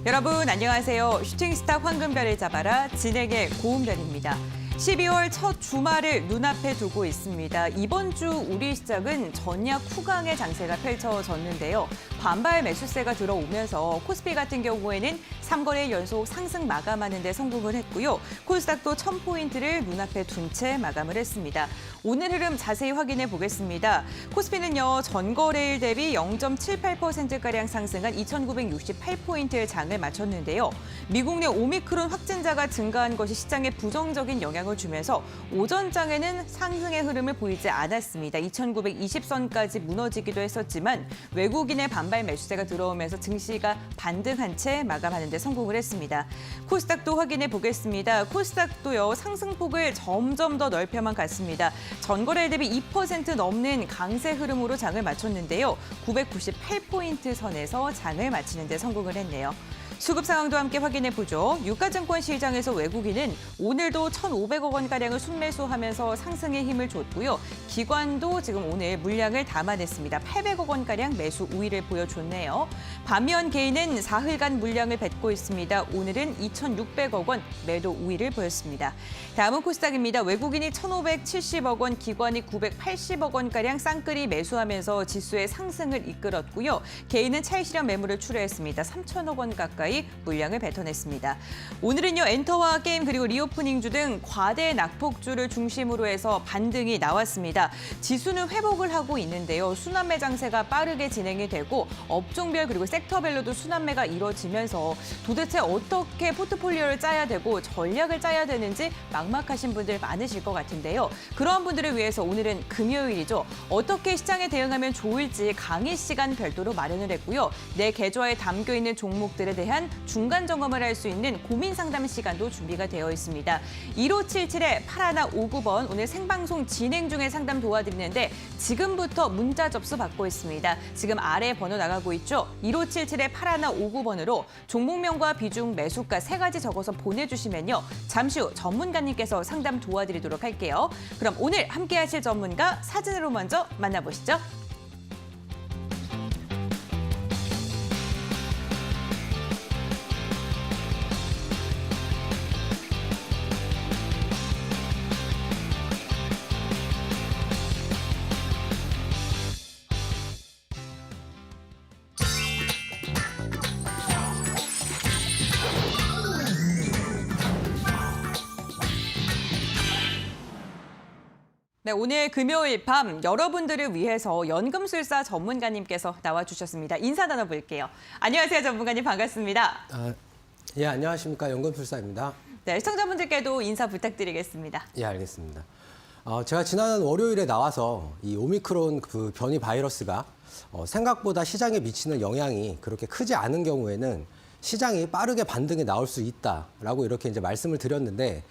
여러분 안녕하세요. 슈팅스타 황금별을 잡아라 진행의 고은별입니다. 12월 첫 주말을 눈앞에 두고 있습니다. 이번 주 우리 시장은 전약 후강의 장세가 펼쳐졌는데요. 반발 매수세가 들어오면서 코스피 같은 경우에는 3거래일 연속 상승 마감하는 데 성공을 했고요. 코스닥도 1000포인트를 눈앞에 둔 채 마감을 했습니다. 오늘 흐름 자세히 확인해 보겠습니다. 코스피는요, 전거래일 대비 0.78%가량 상승한 2968포인트의 장을 마쳤는데요. 미국 내 오미크론 확진자가 증가한 것이 시장에 부정적인 영향을 주면서 오전장에는 상승의 흐름을 보이지 않았습니다. 2920선까지 무너지기도 했었지만 외국인의 반발 매수세가 들어오면서 증시가 반등한 채 마감하는 데 성공을 했습니다. 코스닥도 확인해 보겠습니다. 코스닥도요, 상승폭을 점점 더 넓혀만 갔습니다. 전거래일 대비 2% 넘는 강세 흐름으로 장을 마쳤는데요. 998포인트 선에서 장을 마치는 데 성공을 했네요. 수급 상황도 함께 확인해 보죠. 유가증권 시장에서 외국인은 오늘도 1,500억 원가량을 순매수하면서 상승에 힘을 줬고요. 기관도 지금 오늘 물량을 담아냈습니다. 800억 원가량 매수 우위를 보여줬네요. 반면 개인은 사흘간 물량을 뱉고 있습니다. 오늘은 2,600억 원 매도 우위를 보였습니다. 다음은 코스닥입니다. 외국인이 1,570억 원, 기관이 980억 원가량 쌍끌이 매수하면서 지수의 상승을 이끌었고요. 개인은 차익실현 매물을 출회했습니다. 3,000억 원 가까이 물량을 뱉어냈습니다. 오늘은요, 엔터와 게임 그리고 리오프닝주 등 과대 낙폭주를 중심으로 해서 반등이 나왔습니다. 지수는 회복을 하고 있는데요. 순환매 장세가 빠르게 진행이 되고 업종별 그리고 섹터별로도 순환매가 이뤄지면서 도대체 어떻게 포트폴리오를 짜야 되고 전략을 짜야 되는지 막막하신 분들 많으실 것 같은데요. 그러한 분들을 위해서 오늘은 금요일이죠. 어떻게 시장에 대응하면 좋을지 강의 시간 별도로 마련을 했고요. 내 계좌에 담겨 있는 종목들에 대한 중간 점검을 할 수 있는 고민 상담 시간도 준비가 되어 있습니다. 1577-8159번 오늘 생방송 진행 중에 상담 도와드리는데 지금부터 문자 접수 받고 있습니다. 지금 아래 번호 나가고 있죠. 1577-8159번으로 종목명과 비중, 매수가 3가지 적어서 보내주시면요. 잠시 후 전문가님께서 상담 도와드리도록 할게요. 그럼 오늘 함께 하실 전문가 사진으로 먼저 만나보시죠. 네, 오늘 금요일 밤 여러분들을 위해서 연금술사 전문가님께서 나와주셨습니다. 인사 나눠볼게요. 안녕하세요, 전문가님. 반갑습니다. 예, 안녕하십니까. 연금술사입니다. 네, 시청자분들께도 인사 부탁드리겠습니다. 예, 알겠습니다. 제가 지난 월요일에 나와서 이 오미크론 그 변이 바이러스가 생각보다 시장에 미치는 영향이 그렇게 크지 않은 경우에는 시장이 빠르게 반등이 나올 수 있다라고 이렇게 이제 말씀을 드렸는데,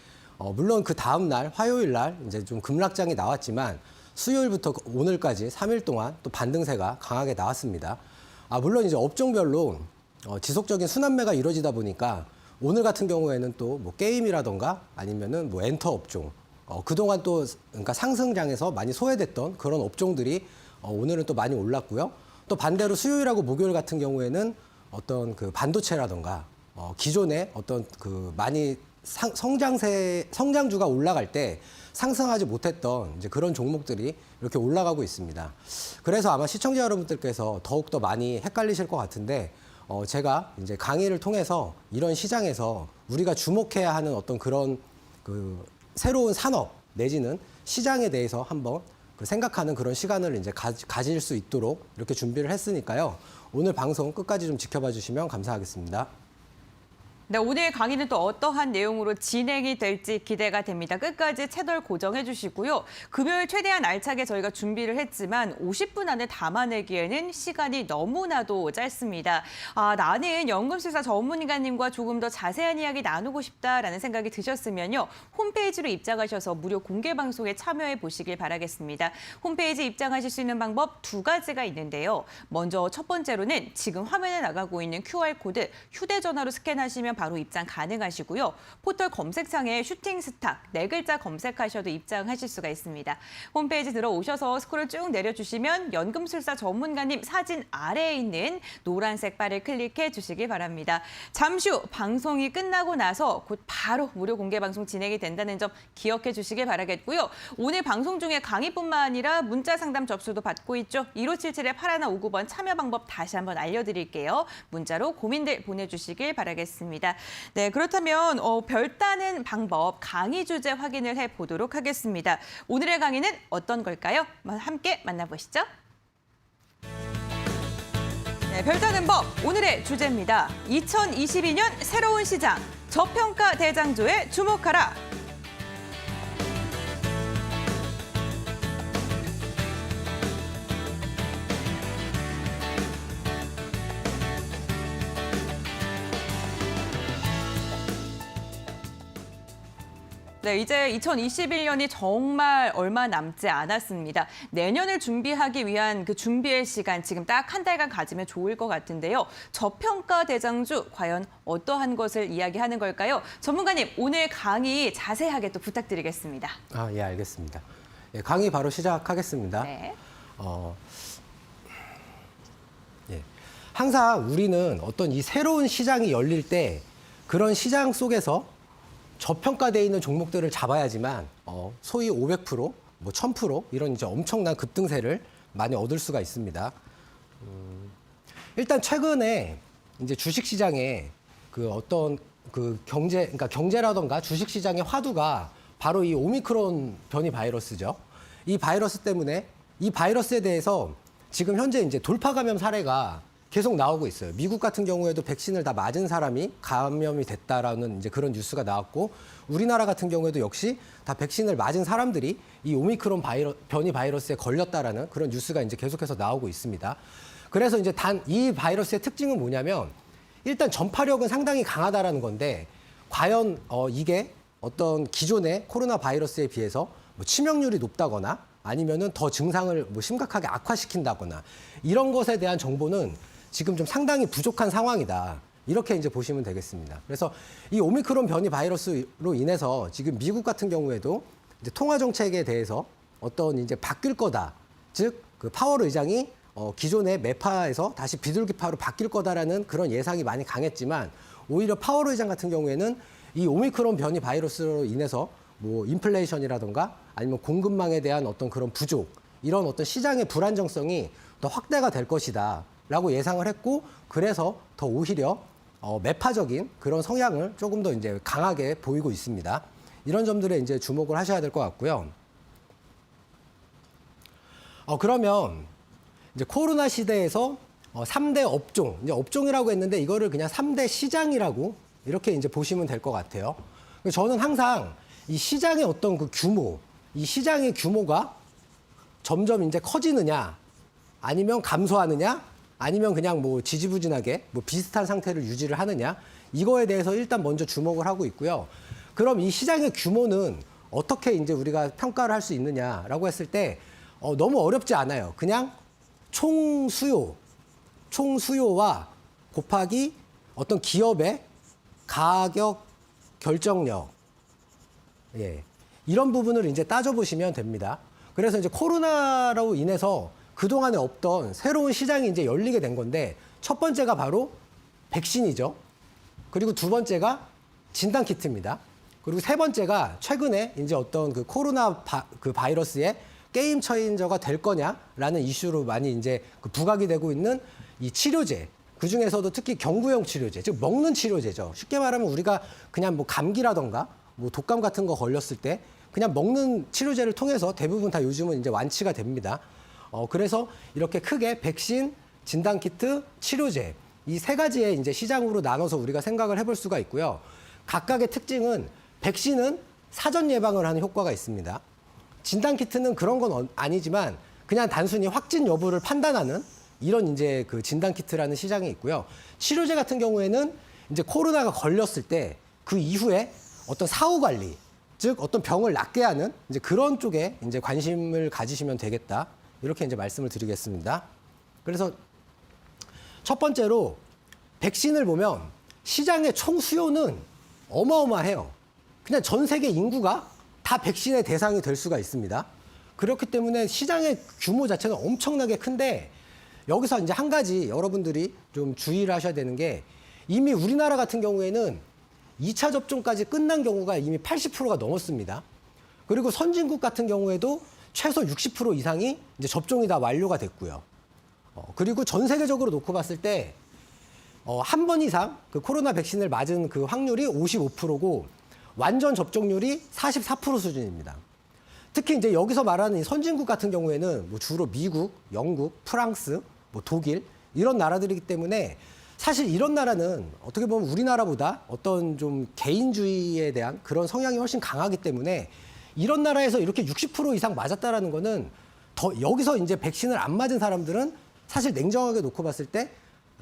물론 그 다음 날 화요일 날 이제 좀 급락장이 나왔지만 수요일부터 오늘까지 3일 동안 또 반등세가 강하게 나왔습니다. 물론 이제 업종별로 지속적인 순환매가 이루어지다 보니까 오늘 같은 경우에는 또 뭐 게임이라던가 아니면은 뭐 엔터 업종, 그동안 또 그러니까 상승장에서 많이 소외됐던 그런 업종들이 오늘은 또 많이 올랐고요. 또 반대로 수요일하고 목요일 같은 경우에는 어떤 그 반도체라던가 기존에 어떤 그 많이 성장주가 올라갈 때 상승하지 못했던 이제 그런 종목들이 이렇게 올라가고 있습니다. 그래서 아마 시청자 여러분들께서 더욱더 많이 헷갈리실 것 같은데, 제가 이제 강의를 통해서 이런 시장에서 우리가 주목해야 하는 어떤 그런 그 새로운 산업 내지는 시장에 대해서 한번 그 생각하는 그런 시간을 이제 가질 수 있도록 이렇게 준비를 했으니까요. 오늘 방송 끝까지 좀 지켜봐 주시면 감사하겠습니다. 네, 오늘 강의는 또 어떠한 내용으로 진행이 될지 기대가 됩니다. 끝까지 채널 고정해 주시고요. 금요일 최대한 알차게 저희가 준비를 했지만 50분 안에 담아내기에는 시간이 너무나도 짧습니다. 나는 연금술사 전문가님과 조금 더 자세한 이야기 나누고 싶다라는 생각이 드셨으면요. 홈페이지로 입장하셔서 무료 공개 방송에 참여해 보시길 바라겠습니다. 홈페이지 입장하실 수 있는 방법 2가지가 있는데요. 먼저 첫 번째로는 지금 화면에 나가고 있는 QR코드 휴대전화로 스캔하시면 하시면 바로 입장 가능하시고요. 포털 검색창에 슈팅스타 4글자 검색하셔도 입장하실 수가 있습니다. 홈페이지 들어오셔서 스크롤 쭉 내려주시면 연금술사 전문가님 사진 아래에 있는 노란색 바를 클릭해 주시기 바랍니다. 잠시 후 방송이 끝나고 나서 곧 바로 무료 공개 방송 진행이 된다는 점 기억해 주시기 바라겠고요. 오늘 방송 중에 강의뿐만 아니라 문자 상담 접수도 받고 있죠. 1577-8159번 참여 방법 다시 한번 알려드릴게요. 문자로 고민들 보내주시길 바라겠습니다. 네, 그렇다면 별 따는 방법 강의 주제 확인을 해보도록 하겠습니다. 오늘의 강의는 어떤 걸까요? 함께 만나보시죠. 네, 별 따는 법 오늘의 주제입니다. 2022년 새로운 시장 저평가 대장주에 주목하라. 네, 이제 2021년이 정말 얼마 남지 않았습니다. 내년을 준비하기 위한 그 준비의 시간 지금 딱 한 달간 가지면 좋을 것 같은데요. 저평가 대장주 과연 어떠한 것을 이야기하는 걸까요? 전문가님, 오늘 강의 자세하게 또 부탁드리겠습니다. 예, 알겠습니다. 예, 강의 바로 시작하겠습니다. 네. 예. 항상 우리는 어떤 이 새로운 시장이 열릴 때 그런 시장 속에서 저평가되어 있는 종목들을 잡아야지만 소위 500%, 뭐 1000% 이런 이제 엄청난 급등세를 많이 얻을 수가 있습니다. 일단 최근에 이제 주식 시장에 그 어떤 그 그러니까 경제라던가 주식 시장의 화두가 바로 이 오미크론 변이 바이러스죠. 이 바이러스 때문에 이 바이러스에 대해서 지금 현재 이제 돌파 감염 사례가 계속 나오고 있어요. 미국 같은 경우에도 백신을 다 맞은 사람이 감염이 됐다라는 이제 그런 뉴스가 나왔고, 우리나라 같은 경우에도 역시 다 백신을 맞은 사람들이 이 오미크론 변이 바이러스에 걸렸다라는 그런 뉴스가 이제 계속해서 나오고 있습니다. 그래서 이제 단 이 바이러스의 특징은 뭐냐면 일단 전파력은 상당히 강하다라는 건데, 과연 이게 어떤 기존의 코로나 바이러스에 비해서 뭐 치명률이 높다거나 아니면은 더 증상을 뭐 심각하게 악화시킨다거나 이런 것에 대한 정보는 지금 좀 상당히 부족한 상황이다. 이렇게 이제 보시면 되겠습니다. 그래서 이 오미크론 변이 바이러스로 인해서 지금 미국 같은 경우에도 이제 통화 정책에 대해서 어떤 이제 바뀔 거다. 즉, 그 파월 의장이 기존의 매파에서 다시 비둘기파로 바뀔 거다라는 그런 예상이 많이 강했지만, 오히려 파월 의장 같은 경우에는 이 오미크론 변이 바이러스로 인해서 뭐 인플레이션이라든가 아니면 공급망에 대한 어떤 그런 부족, 이런 어떤 시장의 불안정성이 더 확대가 될 것이다. 라고 예상을 했고, 그래서 더 오히려 매파적인 그런 성향을 조금 더 이제 강하게 보이고 있습니다. 이런 점들에 이제 주목을 하셔야 될 것 같고요. 그러면 이제 코로나 시대에서 3대 업종, 이제 업종이라고 했는데 이거를 그냥 3대 시장이라고 이렇게 이제 보시면 될 것 같아요. 저는 항상 이 시장의 어떤 그 규모, 이 시장의 규모가 점점 이제 커지느냐, 아니면 감소하느냐, 아니면 그냥 뭐 지지부진하게 뭐 비슷한 상태를 유지를 하느냐, 이거에 대해서 일단 먼저 주목을 하고 있고요. 그럼 이 시장의 규모는 어떻게 이제 우리가 평가를 할 수 있느냐라고 했을 때 너무 어렵지 않아요. 그냥 총 수요와 곱하기 어떤 기업의 가격 결정력, 예, 이런 부분을 이제 따져보시면 됩니다. 그래서 이제 코로나로 인해서 그동안에 없던 새로운 시장이 이제 열리게 된 건데, 첫 번째가 바로 백신이죠. 그리고 두 번째가 진단키트입니다. 그리고 세 번째가 최근에 이제 어떤 그 코로나 그 바이러스의 게임 체인저가 될 거냐라는 이슈로 많이 이제 그 부각이 되고 있는 이 치료제. 그 중에서도 특히 경구용 치료제, 즉 먹는 치료제죠. 쉽게 말하면 우리가 그냥 뭐 감기라던가 뭐 독감 같은 거 걸렸을 때 그냥 먹는 치료제를 통해서 대부분 다 요즘은 이제 완치가 됩니다. 그래서 이렇게 크게 백신, 진단키트, 치료제 이 세 가지의 이제 시장으로 나눠서 우리가 생각을 해볼 수가 있고요. 각각의 특징은, 백신은 사전 예방을 하는 효과가 있습니다. 진단키트는 그런 건 아니지만 그냥 단순히 확진 여부를 판단하는 이런 이제 그 진단키트라는 시장이 있고요. 치료제 같은 경우에는 이제 코로나가 걸렸을 때 그 이후에 어떤 사후 관리, 즉 어떤 병을 낫게 하는 이제 그런 쪽에 이제 관심을 가지시면 되겠다. 이렇게 이제 말씀을 드리겠습니다. 그래서 첫 번째로 백신을 보면 시장의 총 수요는 어마어마해요. 그냥 전 세계 인구가 다 백신의 대상이 될 수가 있습니다. 그렇기 때문에 시장의 규모 자체는 엄청나게 큰데 여기서 이제 한 가지 여러분들이 좀 주의를 하셔야 되는 게 이미 우리나라 같은 경우에는 2차 접종까지 끝난 경우가 이미 80%가 넘었습니다. 그리고 선진국 같은 경우에도 최소 60% 이상이 이제 접종이 다 완료가 됐고요. 그리고 전 세계적으로 놓고 봤을 때 한 번 이상 그 코로나 백신을 맞은 그 확률이 55%고 완전 접종률이 44% 수준입니다. 특히 이제 여기서 말하는 이 선진국 같은 경우에는 뭐 주로 미국, 영국, 프랑스, 뭐 독일 이런 나라들이기 때문에 사실 이런 나라는 어떻게 보면 우리나라보다 어떤 좀 개인주의에 대한 그런 성향이 훨씬 강하기 때문에 이런 나라에서 이렇게 60% 이상 맞았다라는 거는 더 여기서 이제 백신을 안 맞은 사람들은 사실 냉정하게 놓고 봤을 때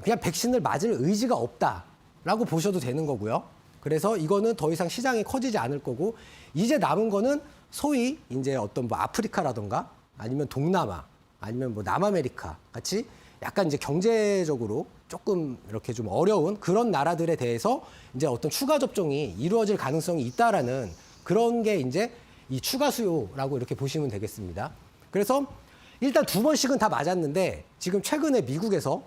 그냥 백신을 맞을 의지가 없다라고 보셔도 되는 거고요. 그래서 이거는 더 이상 시장이 커지지 않을 거고 이제 남은 거는 소위 이제 어떤 뭐 아프리카라던가 아니면 동남아 아니면 뭐 남아메리카 같이 약간 이제 경제적으로 조금 이렇게 좀 어려운 그런 나라들에 대해서 이제 어떤 추가 접종이 이루어질 가능성이 있다라는 그런 게 이제 이 추가 수요라고 이렇게 보시면 되겠습니다. 그래서 일단 2번씩은 다 맞았는데 지금 최근에 미국에서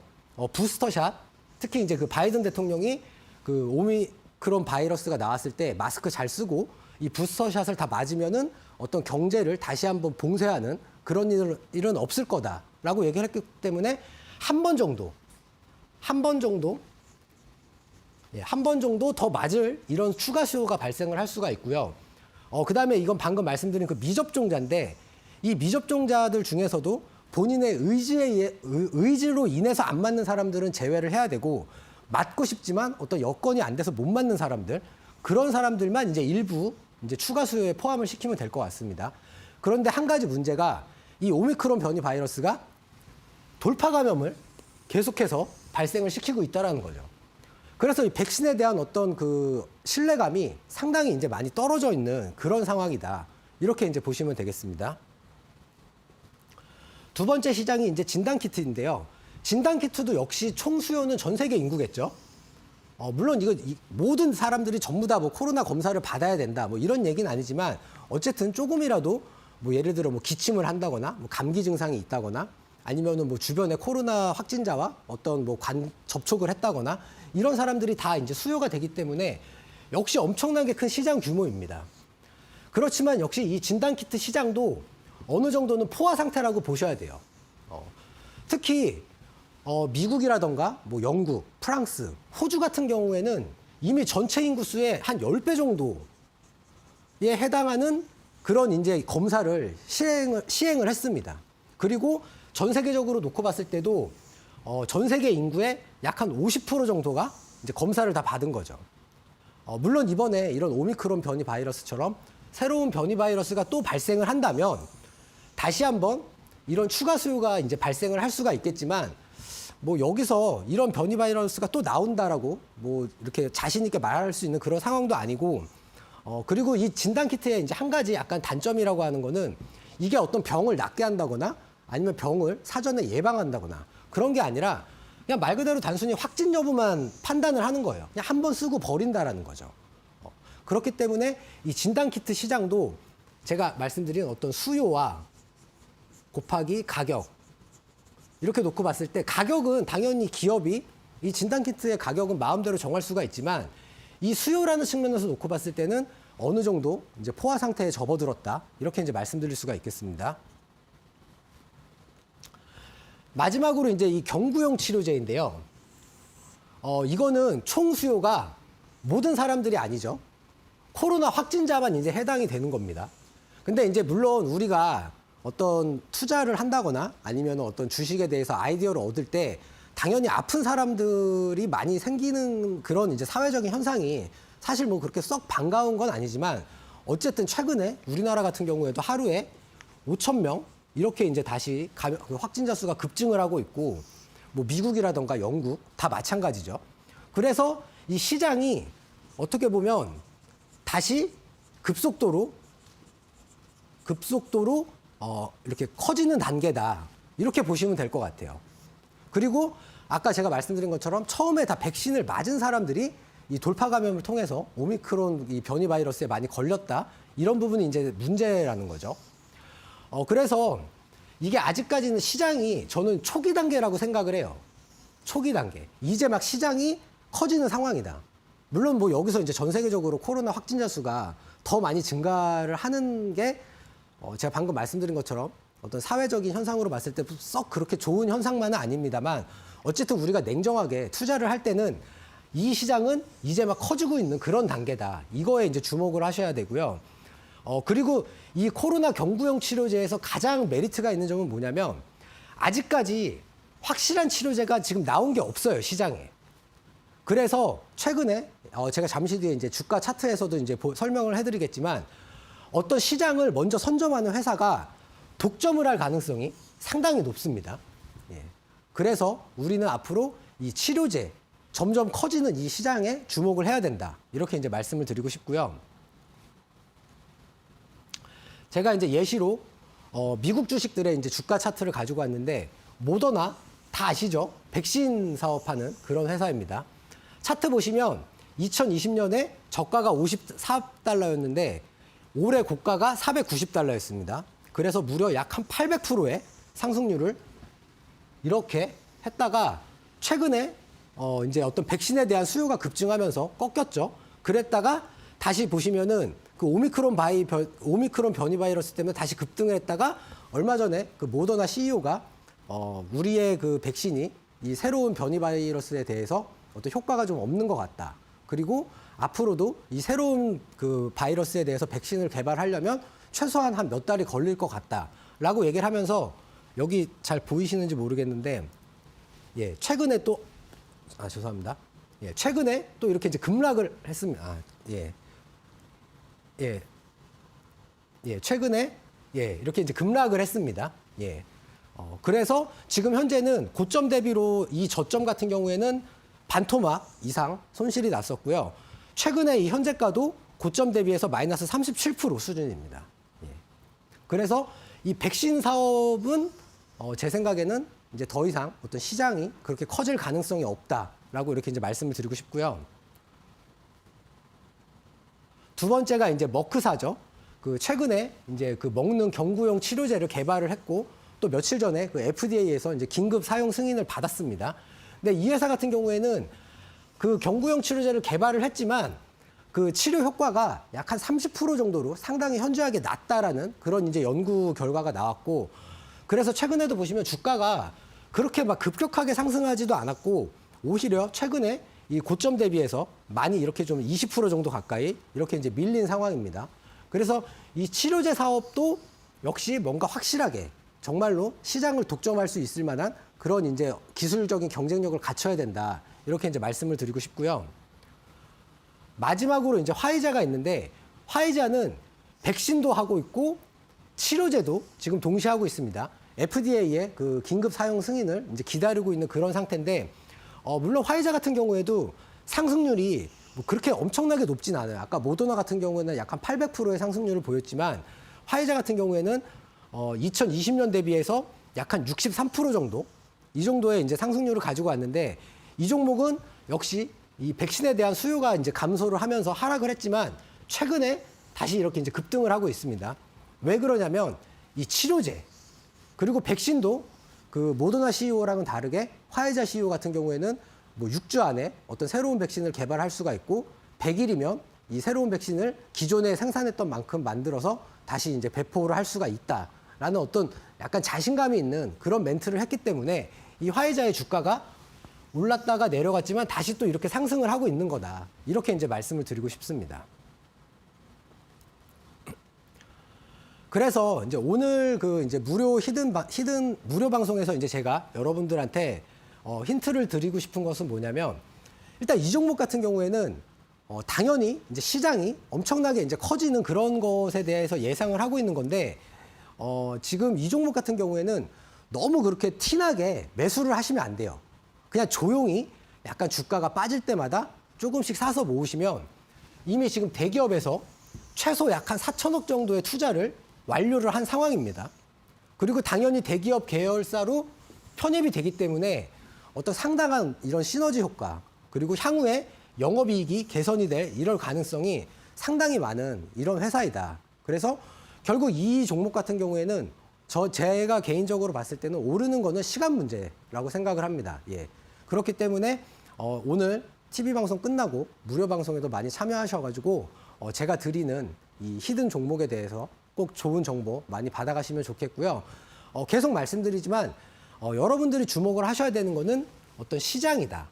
부스터샷 특히 이제 그 바이든 대통령이 그 오미크론 바이러스가 나왔을 때 마스크 잘 쓰고 이 부스터샷을 다 맞으면은 어떤 경제를 다시 한번 봉쇄하는 그런 일은 없을 거다라고 얘기를 했기 때문에 한 번 정도 더 맞을 이런 추가 수요가 발생을 할 수가 있고요. 그다음에 이건 방금 말씀드린 그 미접종자인데 이 미접종자들 중에서도 본인의 의지로 인해서 안 맞는 사람들은 제외를 해야 되고 맞고 싶지만 어떤 여건이 안 돼서 못 맞는 사람들 그런 사람들만 이제 일부 이제 추가 수요에 포함을 시키면 될 것 같습니다. 그런데 한 가지 문제가 이 오미크론 변이 바이러스가 돌파 감염을 계속해서 발생을 시키고 있다는 거죠. 그래서 이 백신에 대한 어떤 그 신뢰감이 상당히 이제 많이 떨어져 있는 그런 상황이다. 이렇게 이제 보시면 되겠습니다. 두 번째 시장이 이제 진단키트인데요. 진단키트도 역시 총 수요는 전 세계 인구겠죠. 물론 모든 사람들이 전부 다 뭐 코로나 검사를 받아야 된다. 뭐 이런 얘기는 아니지만 어쨌든 조금이라도 뭐 예를 들어 뭐 기침을 한다거나 뭐 감기 증상이 있다거나 아니면은 뭐 주변에 코로나 확진자와 어떤 뭐 접촉을 했다거나 이런 사람들이 다 이제 수요가 되기 때문에 역시 엄청나게 큰 시장 규모입니다. 그렇지만 역시 이 진단키트 시장도 어느 정도는 포화 상태라고 보셔야 돼요. 특히 미국이라던가 뭐 영국, 프랑스, 호주 같은 경우에는 이미 전체 인구수의 한 10배 정도에 해당하는 그런 이제 검사를 시행을 했습니다. 그리고 전 세계적으로 놓고 봤을 때도 전 세계 인구의 약 한 50% 정도가 이제 검사를 다 받은 거죠. 물론 이번에 이런 오미크론 변이 바이러스처럼 새로운 변이 바이러스가 또 발생을 한다면 다시 한번 이런 추가 수요가 이제 발생을 할 수가 있겠지만 뭐 여기서 이런 변이 바이러스가 또 나온다라고 뭐 이렇게 자신 있게 말할 수 있는 그런 상황도 아니고 그리고 이 진단 키트의 이제 한 가지 약간 단점이라고 하는 거는 이게 어떤 병을 낫게 한다거나 아니면 병을 사전에 예방한다거나 그런 게 아니라 그냥 말 그대로 단순히 확진 여부만 판단을 하는 거예요. 그냥 한 번 쓰고 버린다라는 거죠. 그렇기 때문에 이 진단 키트 시장도 제가 말씀드린 어떤 수요와 곱하기 가격 이렇게 놓고 봤을 때 가격은 당연히 기업이 이 진단키트의 가격은 마음대로 정할 수가 있지만 이 수요라는 측면에서 놓고 봤을 때는 어느 정도 이제 포화 상태에 접어들었다 이렇게 이제 말씀드릴 수가 있겠습니다. 마지막으로 이제 이 경구용 치료제인데요. 이거는 총 수요가 모든 사람들이 아니죠. 코로나 확진자만 이제 해당이 되는 겁니다. 근데 이제 물론 우리가 어떤 투자를 한다거나 아니면 어떤 주식에 대해서 아이디어를 얻을 때 당연히 아픈 사람들이 많이 생기는 그런 이제 사회적인 현상이 사실 뭐 그렇게 썩 반가운 건 아니지만 어쨌든 최근에 우리나라 같은 경우에도 하루에 5,000명 이렇게 이제 다시 확진자 수가 급증을 하고 있고 뭐 미국이라던가 영국 다 마찬가지죠. 그래서 이 시장이 어떻게 보면 다시 급속도로 이렇게 커지는 단계다. 이렇게 보시면 될 것 같아요. 그리고 아까 제가 말씀드린 것처럼 처음에 다 백신을 맞은 사람들이 이 돌파 감염을 통해서 오미크론 이 변이 바이러스에 많이 걸렸다. 이런 부분이 이제 문제라는 거죠. 그래서 이게 아직까지는 시장이 저는 초기 단계라고 생각을 해요. 초기 단계. 이제 막 시장이 커지는 상황이다. 물론 뭐 여기서 이제 전 세계적으로 코로나 확진자 수가 더 많이 증가를 하는 게 제가 방금 말씀드린 것처럼 어떤 사회적인 현상으로 봤을 때 썩 그렇게 좋은 현상만은 아닙니다만 어쨌든 우리가 냉정하게 투자를 할 때는 이 시장은 이제 막 커지고 있는 그런 단계다. 이거에 이제 주목을 하셔야 되고요. 그리고 이 코로나 경구용 치료제에서 가장 메리트가 있는 점은 뭐냐면 아직까지 확실한 치료제가 지금 나온 게 없어요, 시장에. 그래서 최근에 제가 잠시 뒤에 이제 주가 차트에서도 이제 설명을 해드리겠지만 어떤 시장을 먼저 선점하는 회사가 독점을 할 가능성이 상당히 높습니다. 예. 그래서 우리는 앞으로 이 치료제 점점 커지는 이 시장에 주목을 해야 된다. 이렇게 이제 말씀을 드리고 싶고요. 제가 이제 예시로 미국 주식들의 이제 주가 차트를 가지고 왔는데 모더나 다 아시죠? 백신 사업하는 그런 회사입니다. 차트 보시면 2020년에 저가가 54달러였는데 올해 고가가 490달러였습니다. 그래서 무려 약 한 800%의 상승률을 이렇게 했다가 최근에 이제 어떤 백신에 대한 수요가 급증하면서 꺾였죠. 그랬다가 다시 보시면은 그 오미크론 변이 바이러스 때문에 다시 급등을 했다가 얼마 전에 그 모더나 CEO가 우리의 그 백신이 이 새로운 변이 바이러스에 대해서 어떤 효과가 좀 없는 것 같다. 그리고 앞으로도 이 새로운 그 바이러스에 대해서 백신을 개발하려면 최소한 한 몇 달이 걸릴 것 같다라고 얘기를 하면서 여기 잘 보이시는지 모르겠는데 예, 최근에 또 죄송합니다. 예, 최근에 또 이렇게 이제 급락을 했습니다. 최근에 이렇게 이제 급락을 했습니다. 예. 그래서 지금 현재는 고점 대비로 이 저점 같은 경우에는 반토막 이상 손실이 났었고요. 최근에 이 현재가도 고점 대비해서 마이너스 37% 수준입니다. 예. 그래서 이 백신 사업은 제 생각에는 이제 더 이상 어떤 시장이 그렇게 커질 가능성이 없다라고 이렇게 이제 말씀을 드리고 싶고요. 두 번째가 이제 머크사죠. 그 최근에 이제 그 먹는 경구용 치료제를 개발을 했고 또 며칠 전에 그 FDA에서 이제 긴급 사용 승인을 받았습니다. 근데 이 회사 같은 경우에는 그 경구용 치료제를 개발을 했지만 그 치료 효과가 약 한 30% 정도로 상당히 현저하게 낮다라는 그런 이제 연구 결과가 나왔고 그래서 최근에도 보시면 주가가 그렇게 막 급격하게 상승하지도 않았고 오히려 최근에 이 고점 대비해서 많이 이렇게 좀 20% 정도 가까이 이렇게 이제 밀린 상황입니다. 그래서 이 치료제 사업도 역시 뭔가 확실하게 정말로 시장을 독점할 수 있을 만한 그런 이제 기술적인 경쟁력을 갖춰야 된다. 이렇게 이제 말씀을 드리고 싶고요. 마지막으로 이제 화이자가 있는데 화이자는 백신도 하고 있고 치료제도 지금 동시에 하고 있습니다. FDA의 그 긴급 사용 승인을 이제 기다리고 있는 그런 상태인데 물론 화이자 같은 경우에도 상승률이 뭐 그렇게 엄청나게 높진 않아요. 아까 모더나 같은 경우에는 약 한 800%의 상승률을 보였지만 화이자 같은 경우에는 2020년 대비해서 약 한 63% 정도 이 정도의 이제 상승률을 가지고 왔는데 이 종목은 역시 이 백신에 대한 수요가 이제 감소를 하면서 하락을 했지만 최근에 다시 이렇게 이제 급등을 하고 있습니다. 왜 그러냐면 이 치료제 그리고 백신도 그 모더나 CEO랑은 다르게 화이자 CEO 같은 경우에는 뭐 6주 안에 어떤 새로운 백신을 개발할 수가 있고 100일이면 이 새로운 백신을 기존에 생산했던 만큼 만들어서 다시 이제 배포를 할 수가 있다라는 어떤 약간 자신감이 있는 그런 멘트를 했기 때문에 이 화이자의 주가가 올랐다가 내려갔지만 다시 또 이렇게 상승을 하고 있는 거다. 이렇게 이제 말씀을 드리고 싶습니다. 그래서 이제 오늘 그 이제 무료 히든 무료 방송에서 이제 제가 여러분들한테 힌트를 드리고 싶은 것은 뭐냐면 일단 이 종목 같은 경우에는 당연히 이제 시장이 엄청나게 이제 커지는 그런 것에 대해서 예상을 하고 있는 건데 지금 이 종목 같은 경우에는 너무 그렇게 티나게 매수를 하시면 안 돼요. 그냥 조용히 약간 주가가 빠질 때마다 조금씩 사서 모으시면 이미 지금 대기업에서 최소 약 한 4천억 정도의 투자를 완료를 한 상황입니다. 그리고 당연히 대기업 계열사로 편입이 되기 때문에 어떤 상당한 이런 시너지 효과 그리고 향후에 영업이익이 개선이 될 이럴 가능성이 상당히 많은 이런 회사이다. 그래서 결국 이 종목 같은 경우에는 제가 개인적으로 봤을 때는 오르는 거는 시간 문제라고 생각을 합니다. 예. 그렇기 때문에 오늘 TV 방송 끝나고 무료 방송에도 많이 참여하셔가지고 제가 드리는 이 히든 종목에 대해서 꼭 좋은 정보 많이 받아가시면 좋겠고요. 계속 말씀드리지만 여러분들이 주목을 하셔야 되는 거는 어떤 시장이다.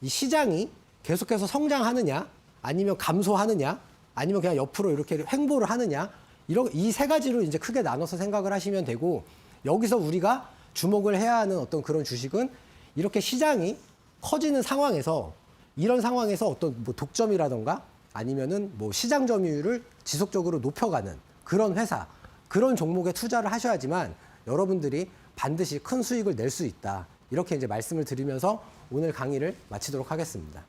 이 시장이 계속해서 성장하느냐, 아니면 감소하느냐, 아니면 그냥 옆으로 이렇게 횡보를 하느냐, 이 세 가지로 이제 크게 나눠서 생각을 하시면 되고, 여기서 우리가 주목을 해야 하는 어떤 그런 주식은 이렇게 시장이 커지는 상황에서 이런 상황에서 어떤 뭐 독점이라던가 아니면은 뭐 시장 점유율을 지속적으로 높여가는 그런 회사, 그런 종목에 투자를 하셔야지만 여러분들이 반드시 큰 수익을 낼 수 있다. 이렇게 이제 말씀을 드리면서 오늘 강의를 마치도록 하겠습니다.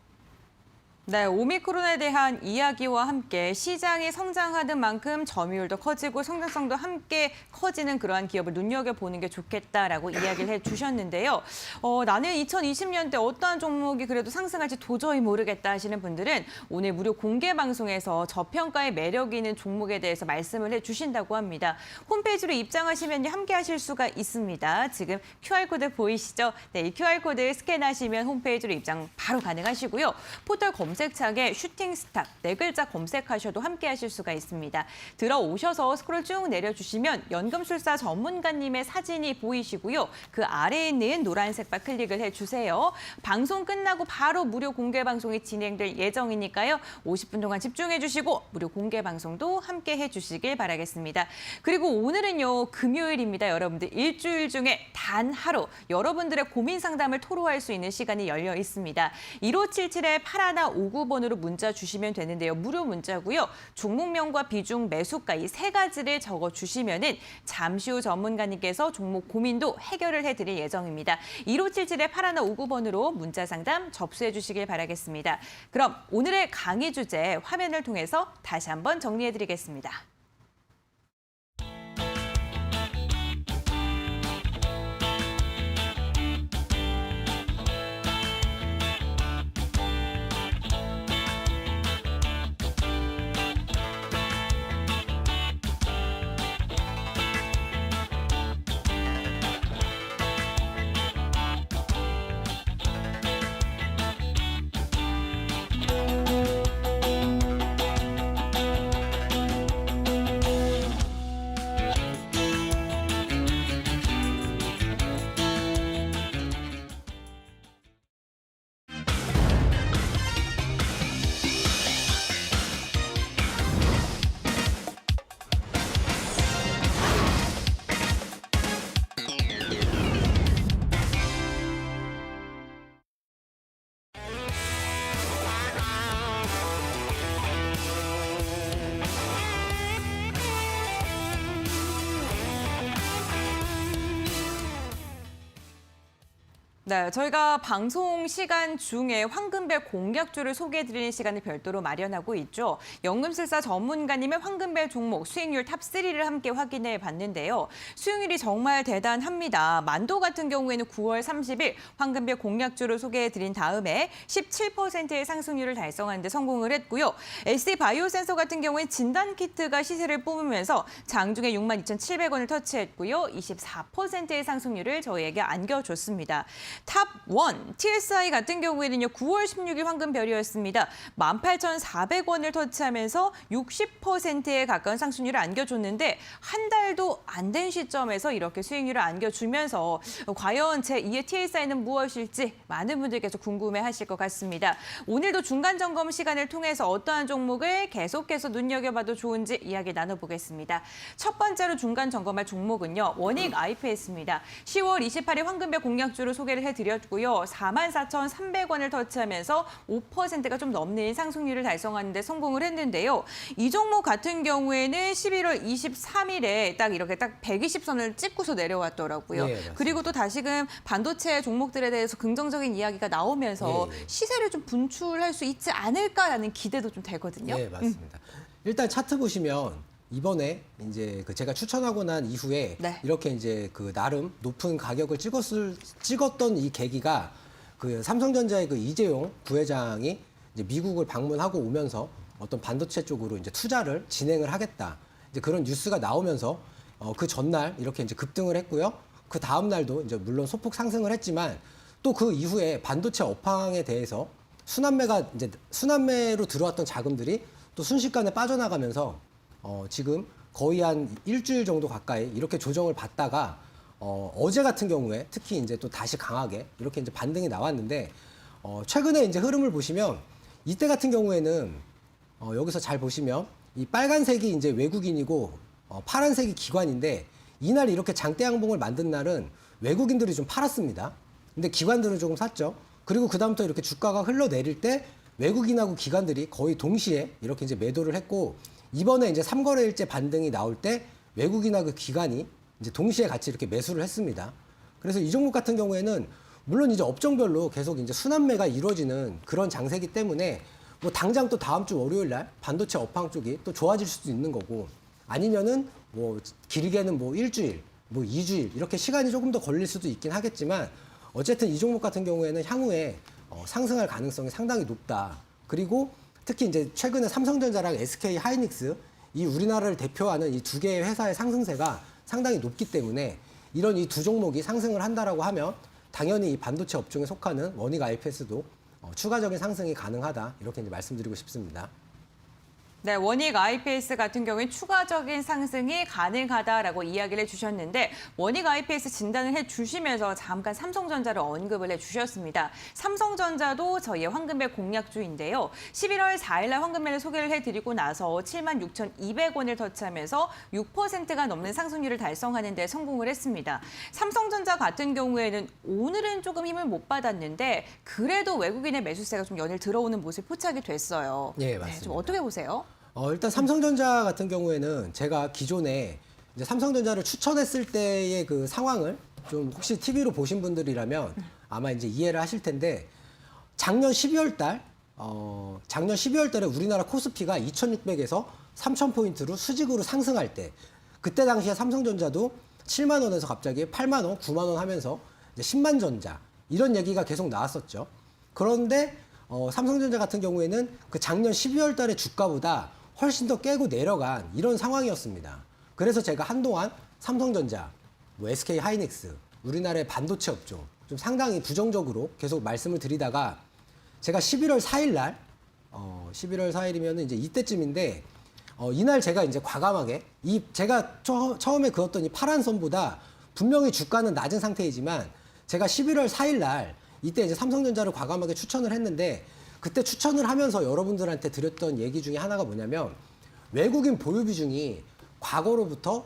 네, 오미크론에 대한 이야기와 함께 시장이 성장하는 만큼 점유율도 커지고 성장성도 함께 커지는 그러한 기업을 눈여겨보는 게 좋겠다라고 이야기를 해주셨는데요. 나는 2020년대 어떠한 종목이 그래도 상승할지 도저히 모르겠다 하시는 분들은 오늘 무료 공개 방송에서 저평가의 매력이 있는 종목에 대해서 말씀을 해주신다고 합니다. 홈페이지로 입장하시면 함께 하실 수가 있습니다. 지금 QR코드 보이시죠? 네, 이 QR코드 스캔하시면 홈페이지로 입장 바로 가능하시고요. 포털 검색창에 슈팅스탑 4글자 검색하셔도 함께 하실 수가 있습니다. 들어오셔서 스크롤 쭉 내려주시면 연금술사 전문가님의 사진이 보이시고요. 그 아래에 있는 노란색 바 클릭을 해주세요. 방송 끝나고 바로 무료 공개 방송이 진행될 예정이니까요. 50분 동안 집중해 주시고 무료 공개 방송도 함께 해주시길 바라겠습니다. 그리고 오늘은요, 금요일입니다. 여러분들 일주일 중에 단 하루 여러분들의 고민 상담을 토로할 수 있는 시간이 열려 있습니다. 1577-8159번으로 문자 주시면 되는데요. 무료 문자고요. 종목명과 비중, 매수가 이 세 가지를 적어주시면은 잠시 후 전문가님께서 종목 고민도 해결을 해드릴 예정입니다. 1577-8159번으로 문자 상담 접수해 주시길 바라겠습니다. 그럼 오늘의 강의 주제 화면을 통해서 다시 한번 정리해드리겠습니다. 네, 저희가 방송 시간 중에 황금별 공략주를 소개해드리는 시간을 별도로 마련하고 있죠. 연금술사 전문가님의 황금별 종목 수익률 탑3를 함께 확인해 봤는데요. 수익률이 정말 대단합니다. 만도 같은 경우에는 9월 30일 황금별 공략주를 소개해드린 다음에 17%의 상승률을 달성하는 데 성공을 했고요. SD바이오센서 같은 경우에는 진단키트가 시세를 뿜으면서 장중에 62,700원을 터치했고요. 24%의 상승률을 저희에게 안겨줬습니다. 탑1, TSI 같은 경우에는요, 9월 16일 황금별이었습니다. 18,400원을 터치하면서 60%에 가까운 상승률을 안겨줬는데 한 달도 안 된 시점에서 이렇게 수익률을 안겨주면서 과연 제2의 TSI는 무엇일지 많은 분들께서 궁금해하실 것 같습니다. 오늘도 중간 점검 시간을 통해서 어떠한 종목을 계속해서 눈여겨봐도 좋은지 이야기 나눠보겠습니다. 첫 번째로 중간 점검할 종목은요, 원익 IPS입니다. 10월 28일 황금별 공략주로 소개를 해드렸고요. 44,300원을 터치하면서 5%가 좀 넘는 상승률을 달성하는 데 성공을 했는데요. 이 종목 같은 경우에는 11월 23일에 딱 이렇게 딱 120선을 찍고서 내려왔더라고요. 네, 그리고 또 다시금 반도체 종목들에 대해서 긍정적인 이야기가 나오면서 시세를 좀 분출할 수 있지 않을까라는 기대도 좀 되거든요. 네, 맞습니다. 일단 차트 보시면 이번에 이제 제가 추천하고 난 이후에 이렇게 이제 나름 높은 가격을 찍었던 이 계기가 삼성전자의 이재용 부회장이 이제 미국을 방문하고 오면서 어떤 반도체 쪽으로 이제 투자를 진행을 하겠다. 이제 그런 뉴스가 나오면서 그 전날 이렇게 이제 급등을 했고요. 그 다음 날도 이제 물론 소폭 상승을 했지만 또 그 이후에 반도체 업황에 대해서 순환매로 들어왔던 자금들이 또 순식간에 빠져나가면서 지금 거의 한 일주일 정도 가까이 이렇게 조정을 받다가 어제 같은 경우에 특히 이제 또 다시 강하게 이렇게 이제 반등이 나왔는데 최근에 이제 흐름을 보시면 이때 같은 경우에는 여기서 잘 보시면 이 빨간색이 이제 외국인이고 파란색이 기관인데 이날 이렇게 장대 양봉을 만든 날은 외국인들이 좀 팔았습니다. 근데 기관들은 조금 샀죠. 그리고 그다음부터 이렇게 주가가 흘러내릴 때 외국인하고 기관들이 거의 동시에 이렇게 이제 매도를 했고 이번에 이제 3거래일째 반등이 나올 때 외국인하고 기관이 이제 동시에 같이 이렇게 매수를 했습니다. 그래서 이 종목 같은 경우에는 물론 이제 업종별로 계속 이제 순환매가 이루어지는 그런 장세기 때문에 뭐 당장 또 다음 주 월요일 날 반도체 업황 쪽이 또 좋아질 수도 있는 거고 아니면은 뭐 길게는 뭐 일주일, 뭐 2주일 이렇게 시간이 조금 더 걸릴 수도 있긴 하겠지만 어쨌든 이 종목 같은 경우에는 향후에 상승할 가능성이 상당히 높다. 그리고 특히 이제 최근에 삼성전자랑 SK 하이닉스 이 우리나라를 대표하는 이 두 개의 회사의 상승세가 상당히 높기 때문에 이런 이 두 종목이 상승을 한다라고 하면 당연히 이 반도체 업종에 속하는 원익 IPS도 추가적인 상승이 가능하다 이렇게 이제 말씀드리고 싶습니다. 네, 원익 IPS 같은 경우에 추가적인 상승이 가능하다라고 이야기를 해주셨는데 원익 IPS 진단을 해주시면서 잠깐 삼성전자를 언급을 해주셨습니다. 삼성전자도 저희의 황금별 공략주인데요. 11월 4일 날 황금별을 소개를 해드리고 나서 76,200원을 터치하면서 6%가 넘는 상승률을 달성하는 데 성공을 했습니다. 삼성전자 같은 경우에는 오늘은 조금 힘을 못 받았는데 그래도 외국인의 매수세가 좀 연일 들어오는 모습이 포착이 됐어요. 예, 맞습니다. 네, 좀 어떻게 보세요? 일단 삼성전자 같은 경우에는 제가 기존에 이제 삼성전자를 추천했을 때의 그 상황을 좀 혹시 TV로 보신 분들이라면 아마 이제 이해를 하실 텐데 작년 12월 달에 우리나라 코스피가 2,600에서 3,000포인트로 수직으로 상승할 때 그때 당시에 삼성전자도 7만 원에서 갑자기 8만 원, 9만 원 하면서 이제 10만 전자 이런 얘기가 계속 나왔었죠. 그런데 삼성전자 같은 경우에는 그 작년 12월 달의 주가보다 훨씬 더 깨고 내려간 이런 상황이었습니다. 그래서 제가 한동안 삼성전자, 뭐 SK 하이닉스, 우리나라의 반도체 업종 좀 상당히 부정적으로 계속 말씀을 드리다가 제가 11월 4일 날, 11월 4일이면 이제 이때쯤인데 이날 제가 이제 과감하게 제가 처음에 그었던 이 파란 선보다 분명히 주가는 낮은 상태이지만 제가 11월 4일 날 이때 이제 삼성전자를 과감하게 추천을 했는데 그때 추천을 하면서 여러분들한테 드렸던 얘기 중에 하나가 뭐냐면 외국인 보유 비중이 과거로부터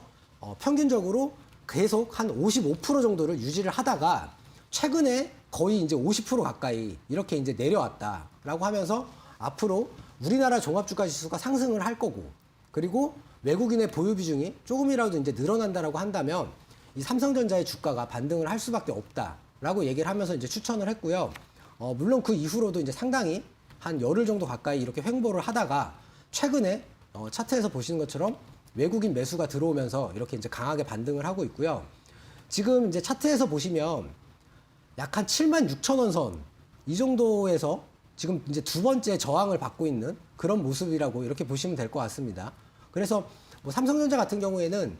평균적으로 계속 한 55% 정도를 유지를 하다가 최근에 거의 이제 50% 가까이 이렇게 이제 내려왔다라고 하면서 앞으로 우리나라 종합주가지수가 상승을 할 거고 그리고 외국인의 보유 비중이 조금이라도 이제 늘어난다라고 한다면 이 삼성전자의 주가가 반등을 할 수밖에 없다라고 얘기를 하면서 이제 추천을 했고요. 물론 그 이후로도 이제 상당히 한 열흘 정도 가까이 이렇게 횡보를 하다가 최근에 차트에서 보시는 것처럼 외국인 매수가 들어오면서 이렇게 이제 강하게 반등을 하고 있고요. 지금 이제 차트에서 보시면 약 한 76,000원 선 이 정도에서 지금 이제 두 번째 저항을 받고 있는 그런 모습이라고 이렇게 보시면 될 것 같습니다. 그래서 뭐 삼성전자 같은 경우에는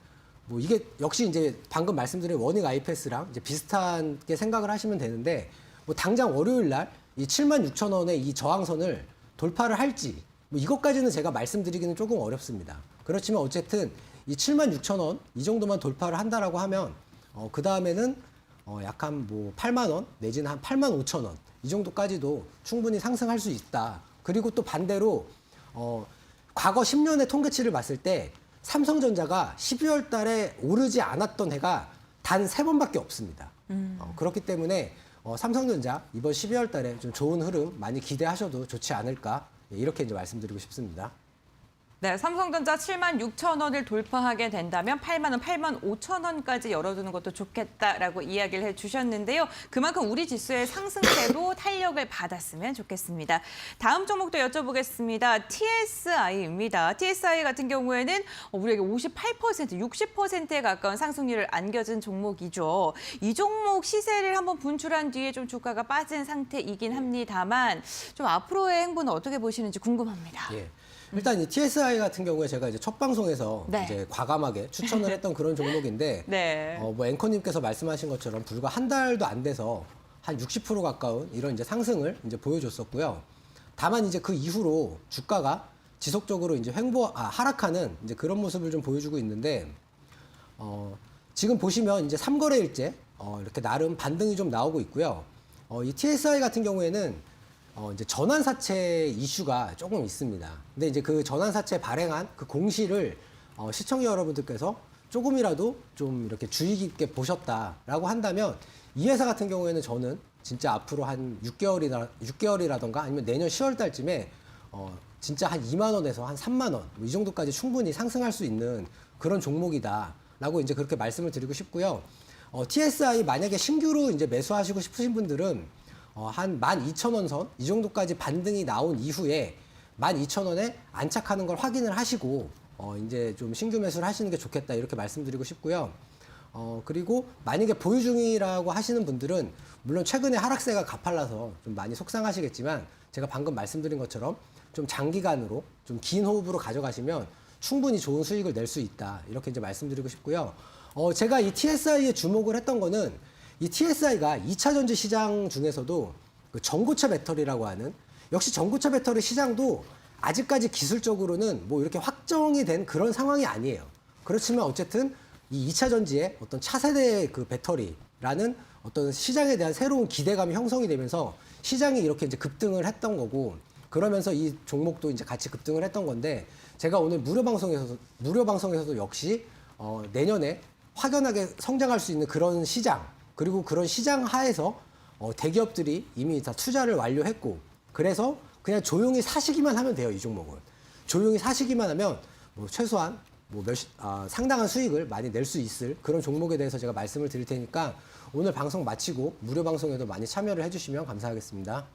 뭐 이게 역시 이제 방금 말씀드린 원익 IPS랑 이제 비슷하게 생각을 하시면 되는데 뭐 당장 월요일 날 이 76,000원의 이 저항선을 돌파를 할지 뭐 이것까지는 제가 말씀드리기는 조금 어렵습니다. 그렇지만 어쨌든 이 76,000원 이 정도만 돌파를 한다라고 하면 그 다음에는 약간 뭐 8만 원 내지는 한 8만 5천 원 이 정도까지도 충분히 상승할 수 있다. 그리고 또 반대로 과거 10년의 통계치를 봤을 때 삼성전자가 12월 달에 오르지 않았던 해가 단 3번밖에 없습니다. 그렇기 때문에 삼성전자 이번 12월 달에 좀 좋은 흐름 많이 기대하셔도 좋지 않을까 이렇게 이제 말씀드리고 싶습니다. 네, 삼성전자 7만 6천 원을 돌파하게 된다면 8만 원, 8만 5천 원까지 열어두는 것도 좋겠다라고 이야기를 해주셨는데요. 그만큼 우리 지수의 상승세도 탄력을 받았으면 좋겠습니다. 다음 종목도 여쭤보겠습니다. TSI입니다. TSI 같은 경우에는 우리에게 58%, 60%에 가까운 상승률을 안겨준 종목이죠. 이 종목 시세를 한번 분출한 뒤에 좀 주가가 빠진 상태이긴 합니다만 좀 앞으로의 행보는 어떻게 보시는지 궁금합니다. 예. 일단 이 TSI 같은 경우에 제가 이제 첫 방송에서 네. 이제 과감하게 추천을 했던 그런 종목인데 네. 뭐 앵커님께서 말씀하신 것처럼 불과 한 달도 안 돼서 한 60% 가까운 이런 이제 상승을 이제 보여줬었고요. 다만 이제 그 이후로 주가가 지속적으로 이제 하락하는 이제 그런 모습을 좀 보여주고 있는데 지금 보시면 이제 3거래일째 이렇게 나름 반등이 좀 나오고 있고요. 이 TSI 같은 경우에는 이제 전환사채 이슈가 조금 있습니다. 근데 이제 그 전환사채 발행한 그 공시를 시청자 여러분들께서 조금이라도 좀 이렇게 주의 깊게 보셨다라고 한다면 이 회사 같은 경우에는 저는 진짜 앞으로 한 6개월이라던가 아니면 내년 10월 달쯤에 진짜 한 2만 원에서 한 3만 원 이 정도까지 충분히 상승할 수 있는 그런 종목이다라고 이제 그렇게 말씀을 드리고 싶고요. TSI 만약에 신규로 이제 매수하시고 싶으신 분들은 한 12,000원 선 이 정도까지 반등이 나온 이후에 12,000원에 안착하는 걸 확인을 하시고 이제 좀 신규 매수를 하시는 게 좋겠다 이렇게 말씀드리고 싶고요. 그리고 만약에 보유 중이라고 하시는 분들은 물론 최근에 하락세가 가팔라서 좀 많이 속상하시겠지만 제가 방금 말씀드린 것처럼 좀 장기간으로 좀 긴 호흡으로 가져가시면 충분히 좋은 수익을 낼 수 있다 이렇게 이제 말씀드리고 싶고요. 제가 이 TSI에 주목을 했던 거는 이 TSI가 2차 전지 시장 중에서도 그 전고체 배터리라고 하는 역시 전고체 배터리 시장도 아직까지 기술적으로는 뭐 이렇게 확정이 된 그런 상황이 아니에요. 그렇지만 어쨌든 이 2차 전지의 어떤 차세대 그 배터리라는 어떤 시장에 대한 새로운 기대감이 형성이 되면서 시장이 이렇게 이제 급등을 했던 거고 그러면서 이 종목도 이제 같이 급등을 했던 건데 제가 오늘 무료 방송에서도 역시 내년에 확연하게 성장할 수 있는 그런 시장 그리고 그런 시장 하에서 대기업들이 이미 다 투자를 완료했고 그래서 그냥 조용히 사시기만 하면 돼요. 이 종목은. 조용히 사시기만 하면 뭐 최소한 뭐 상당한 수익을 많이 낼 수 있을 그런 종목에 대해서 제가 말씀을 드릴 테니까 오늘 방송 마치고 무료 방송에도 많이 참여를 해주시면 감사하겠습니다.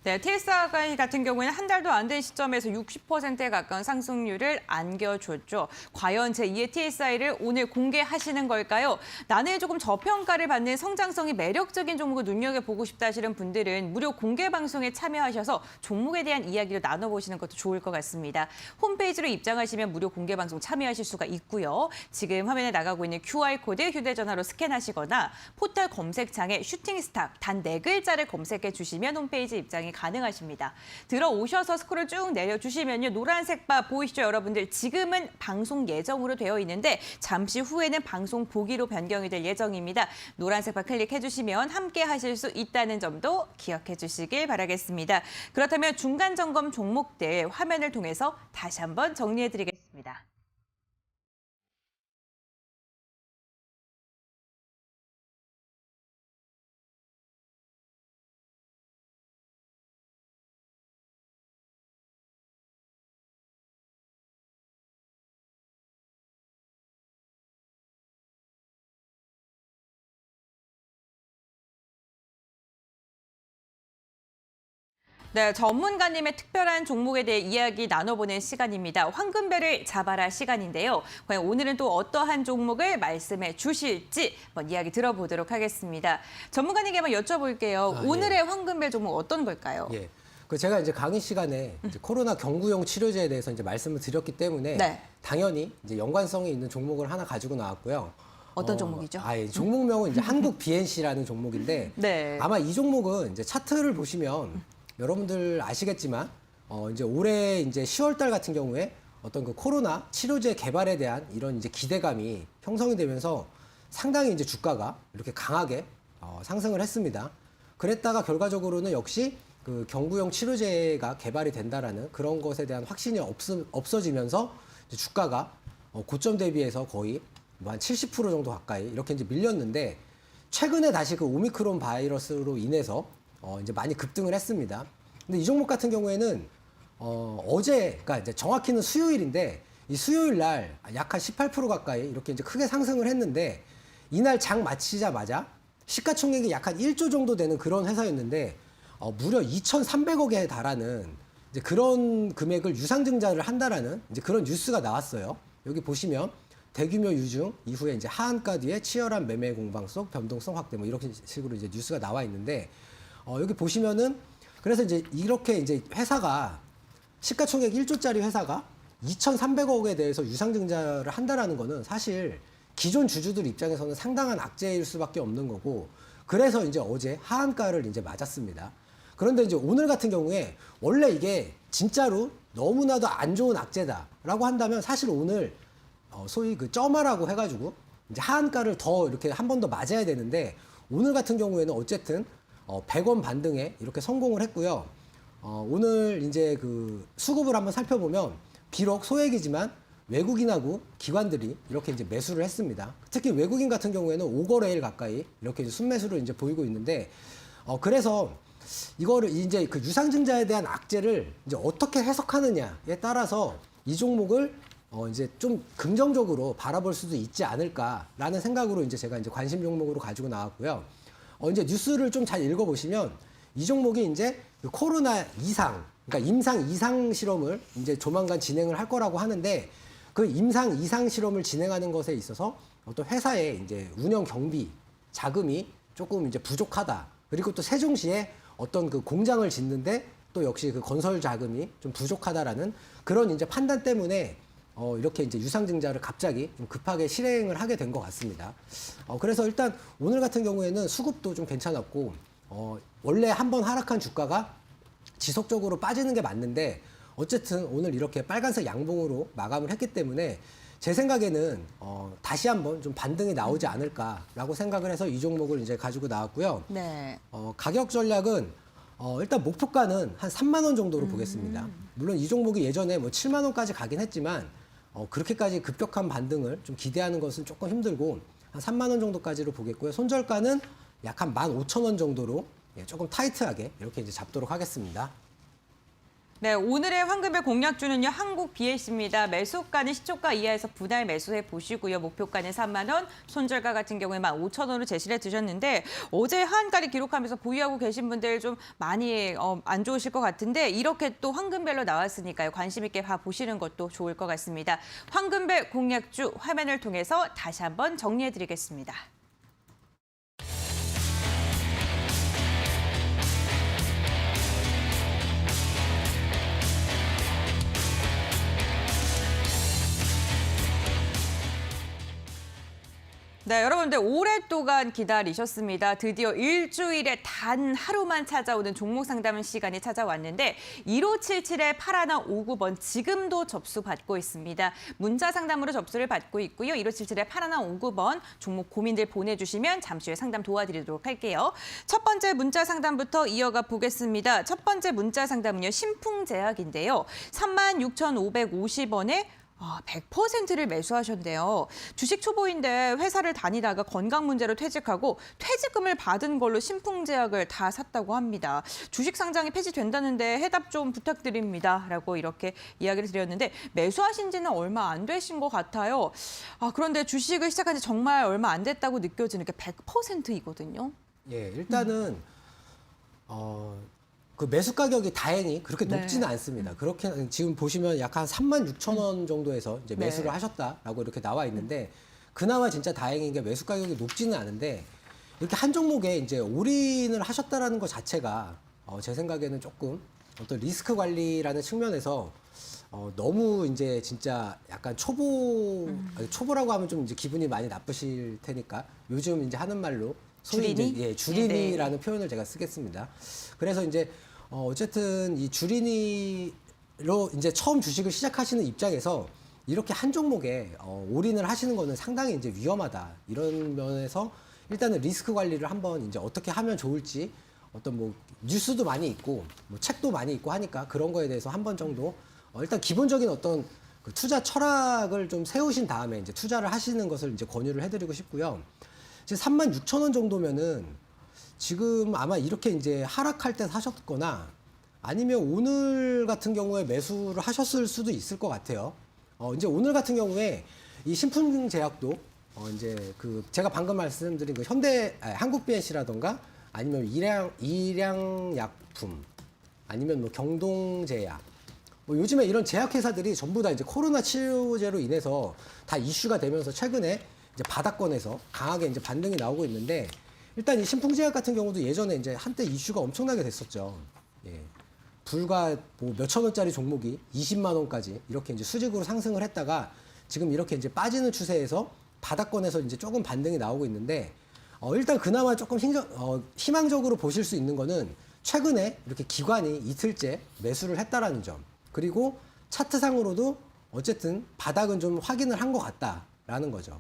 네, TSI 같은 경우에는 한 달도 안 된 시점에서 60%에 가까운 상승률을 안겨줬죠. 과연 제2의 TSI를 오늘 공개하시는 걸까요? 나는 조금 저평가를 받는 성장성이 매력적인 종목을 눈여겨보고 싶다 하시는 분들은 무료 공개 방송에 참여하셔서 종목에 대한 이야기를 나눠보시는 것도 좋을 것 같습니다. 홈페이지로 입장하시면 무료 공개 방송 참여하실 수가 있고요. 지금 화면에 나가고 있는 QR코드 휴대전화로 스캔하시거나 포털 검색창에 슈팅스타 단 4글자를 검색해 주시면 홈페이지 입장이 가능하십니다. 들어오셔서 스크롤 쭉 내려주시면요. 노란색 바 보이시죠, 여러분들? 지금은 방송 예정으로 되어 있는데 잠시 후에는 방송 보기로 변경이 될 예정입니다. 노란색 바 클릭해 주시면 함께 하실 수 있다는 점도 기억해 주시길 바라겠습니다. 그렇다면 중간 점검 종목들 화면을 통해서 다시 한번 정리해 드리겠습니다. 네, 전문가님의 특별한 종목에 대해 이야기 나눠보는 시간입니다. 황금별을 잡아라 시간인데요. 과연 오늘은 또 어떠한 종목을 말씀해 주실지 한번 이야기 들어보도록 하겠습니다. 전문가님께 한번 여쭤볼게요. 오늘의 황금별 종목 어떤 걸까요? 예. 그 제가 이제 강의 시간에 이제 코로나 경구용 치료제에 대해서 이제 말씀을 드렸기 때문에 네. 당연히 이제 연관성이 있는 종목을 하나 가지고 나왔고요. 어떤 종목이죠? 예, 종목명은 이제 한국 BNC라는 종목인데 네. 아마 이 종목은 이제 차트를 보시면 여러분들 아시겠지만 이제 올해 이제 10월 달 같은 경우에 어떤 그 코로나 치료제 개발에 대한 이런 이제 기대감이 형성이 되면서 상당히 이제 주가가 이렇게 강하게 상승을 했습니다. 그랬다가 결과적으로는 역시 그 경구용 치료제가 개발이 된다라는 그런 것에 대한 확신이 없어지면서 이제 주가가 고점 대비해서 거의 뭐 한 70% 정도 가까이 이렇게 이제 밀렸는데 최근에 다시 그 오미크론 바이러스로 인해서 이제 많이 급등을 했습니다. 근데 이 종목 같은 경우에는 어제, 그러니까 이제 정확히는 수요일인데 이 수요일 날 약 한 18% 가까이 이렇게 이제 크게 상승을 했는데 이날 장 마치자마자 시가총액이 약 한 1조 정도 되는 그런 회사였는데 무려 2,300억에 달하는 이제 그런 금액을 유상증자를 한다라는 이제 그런 뉴스가 나왔어요. 여기 보시면 대규모 유증 이후에 이제 하한가 뒤에 치열한 매매 공방 속 변동성 확대 뭐 이렇게 식으로 이제 뉴스가 나와 있는데 여기 보시면은 그래서 이제 이렇게 이제 회사가 시가총액 1조짜리 회사가 2,300억에 대해서 유상증자를 한다라는 거는 사실 기존 주주들 입장에서는 상당한 악재일 수밖에 없는 거고 그래서 이제 어제 하한가를 이제 맞았습니다. 그런데 이제 오늘 같은 경우에 원래 이게 진짜로 너무나도 안 좋은 악재다라고 한다면 사실 오늘 소위 그 점화라고 해가지고 이제 하한가를 더 이렇게 한 번 더 맞아야 되는데 오늘 같은 경우에는 어쨌든 100원 반등에 이렇게 성공을 했고요. 오늘 이제 그 수급을 한번 살펴보면 비록 소액이지만 외국인하고 기관들이 이렇게 이제 매수를 했습니다. 특히 외국인 같은 경우에는 5거래일 가까이 이렇게 이제 순매수를 이제 보이고 있는데 그래서 이거를 이제 그 유상증자에 대한 악재를 이제 어떻게 해석하느냐에 따라서 이 종목을 이제 좀 긍정적으로 바라볼 수도 있지 않을까라는 생각으로 이제 제가 이제 관심 종목으로 가지고 나왔고요. 이제 뉴스를 좀 잘 읽어보시면 이 종목이 이제 그 코로나 이상, 그러니까 임상 이상 실험을 이제 조만간 진행을 할 거라고 하는데 그 임상 이상 실험을 진행하는 것에 있어서 어떤 회사의 이제 운영 경비 자금이 조금 이제 부족하다. 그리고 또 세종시에 어떤 그 공장을 짓는데 또 역시 그 건설 자금이 좀 부족하다라는 그런 이제 판단 때문에 이렇게 이제 유상증자를 갑자기 좀 급하게 실행을 하게 된 것 같습니다. 그래서 일단 오늘 같은 경우에는 수급도 좀 괜찮았고, 원래 한번 하락한 주가가 지속적으로 빠지는 게 맞는데, 어쨌든 오늘 이렇게 빨간색 양봉으로 마감을 했기 때문에 제 생각에는 다시 한번 좀 반등이 나오지 않을까라고 생각을 해서 이 종목을 이제 가지고 나왔고요. 네. 가격 전략은 일단 목표가는 한 3만 원 정도로 보겠습니다. 물론 이 종목이 예전에 뭐 7만 원까지 가긴 했지만 그렇게까지 급격한 반등을 좀 기대하는 것은 조금 힘들고 한 3만 원 정도까지로 보겠고요. 손절가는 약 한 15,000원 정도로 조금 타이트하게 이렇게 이제 잡도록 하겠습니다. 네, 오늘의 황금별 공략주는요, 한국 BH입니다. 매수가는 시초가 이하에서 분할 매수해 보시고요. 목표가는 3만 원, 손절가 같은 경우에 15,000원으로 제시를 해두셨는데 어제 하한가를 기록하면서 보유하고 계신 분들 좀 많이 안 좋으실 것 같은데 이렇게 또 황금별로 나왔으니까요. 관심 있게 봐보시는 것도 좋을 것 같습니다. 황금별 공략주 화면을 통해서 다시 한번 정리해드리겠습니다. 네, 여러분들 오랫동안 기다리셨습니다. 드디어 일주일에 단 하루만 찾아오는 종목 상담 시간이 찾아왔는데 1577의 8159번 지금도 접수 받고 있습니다. 문자 상담으로 접수를 받고 있고요. 1577의 8159번 종목 고민들 보내주시면 잠시 후에 상담 도와드리도록 할게요. 첫 번째 문자 상담부터 이어가 보겠습니다. 첫 번째 문자 상담은요. 신풍제약인데요. 36,550원에 100%를 매수하셨는데요. 주식 초보인데 회사를 다니다가 건강 문제로 퇴직하고 퇴직금을 받은 걸로 신풍제약을 다 샀다고 합니다. 주식 상장이 폐지된다는데 해답 좀 부탁드립니다. 라고 이렇게 이야기를 드렸는데 매수하신 지는 얼마 안 되신 것 같아요. 그런데 주식을 시작한 지 정말 얼마 안 됐다고 느껴지는 게 100%이거든요. 예, 일단은 그 매수 가격이 다행히 그렇게 네. 높지는 않습니다. 그렇게 지금 보시면 약 한 36,000원 정도에서 이제 네. 매수를 하셨다라고 이렇게 나와 있는데 그나마 진짜 다행인 게 매수 가격이 높지는 않은데 이렇게 한 종목에 이제 올인을 하셨다라는 것 자체가 제 생각에는 조금 어떤 리스크 관리라는 측면에서 너무 이제 진짜 약간 초보라고 하면 좀 이제 기분이 많이 나쁘실 테니까 요즘 이제 하는 말로 소위 주린이? 이제 주린이라는 표현을 제가 쓰겠습니다. 그래서 이제 어쨌든 이 주린이로 이제 처음 주식을 시작하시는 입장에서 이렇게 한 종목에 올인을 하시는 거는 상당히 이제 위험하다. 이런 면에서 일단은 리스크 관리를 한번 이제 어떻게 하면 좋을지 어떤 뭐 뉴스도 많이 있고 뭐 책도 많이 있고 하니까 그런 거에 대해서 한 번 정도 일단 기본적인 어떤 그 투자 철학을 좀 세우신 다음에 이제 투자를 하시는 것을 이제 권유를 해드리고 싶고요. 지금 36,000원 정도면은 지금 아마 이렇게 이제 하락할 때 사셨거나 아니면 오늘 같은 경우에 매수를 하셨을 수도 있을 것 같아요. 이제 오늘 같은 경우에 이 신풍제약도 이제 그 제가 방금 말씀드린 그 한국 BNC라던가 아니면 일양약품 아니면 뭐 경동제약 뭐 요즘에 이런 제약회사들이 전부 다 이제 코로나 치료제로 인해서 다 이슈가 되면서 최근에 이제 바닥권에서 강하게 이제 반등이 나오고 있는데 일단 이 신풍제약 같은 경우도 예전에 이제 한때 이슈가 엄청나게 됐었죠. 예. 불과 뭐 몇천 원짜리 종목이 20만 원까지 이렇게 이제 수직으로 상승을 했다가 지금 이렇게 이제 빠지는 추세에서 바닥권에서 이제 조금 반등이 나오고 있는데 일단 그나마 조금 희망적으로 보실 수 있는 거는 최근에 이렇게 기관이 이틀째 매수를 했다라는 점. 그리고 차트상으로도 어쨌든 바닥은 좀 확인을 한 것 같다라는 거죠.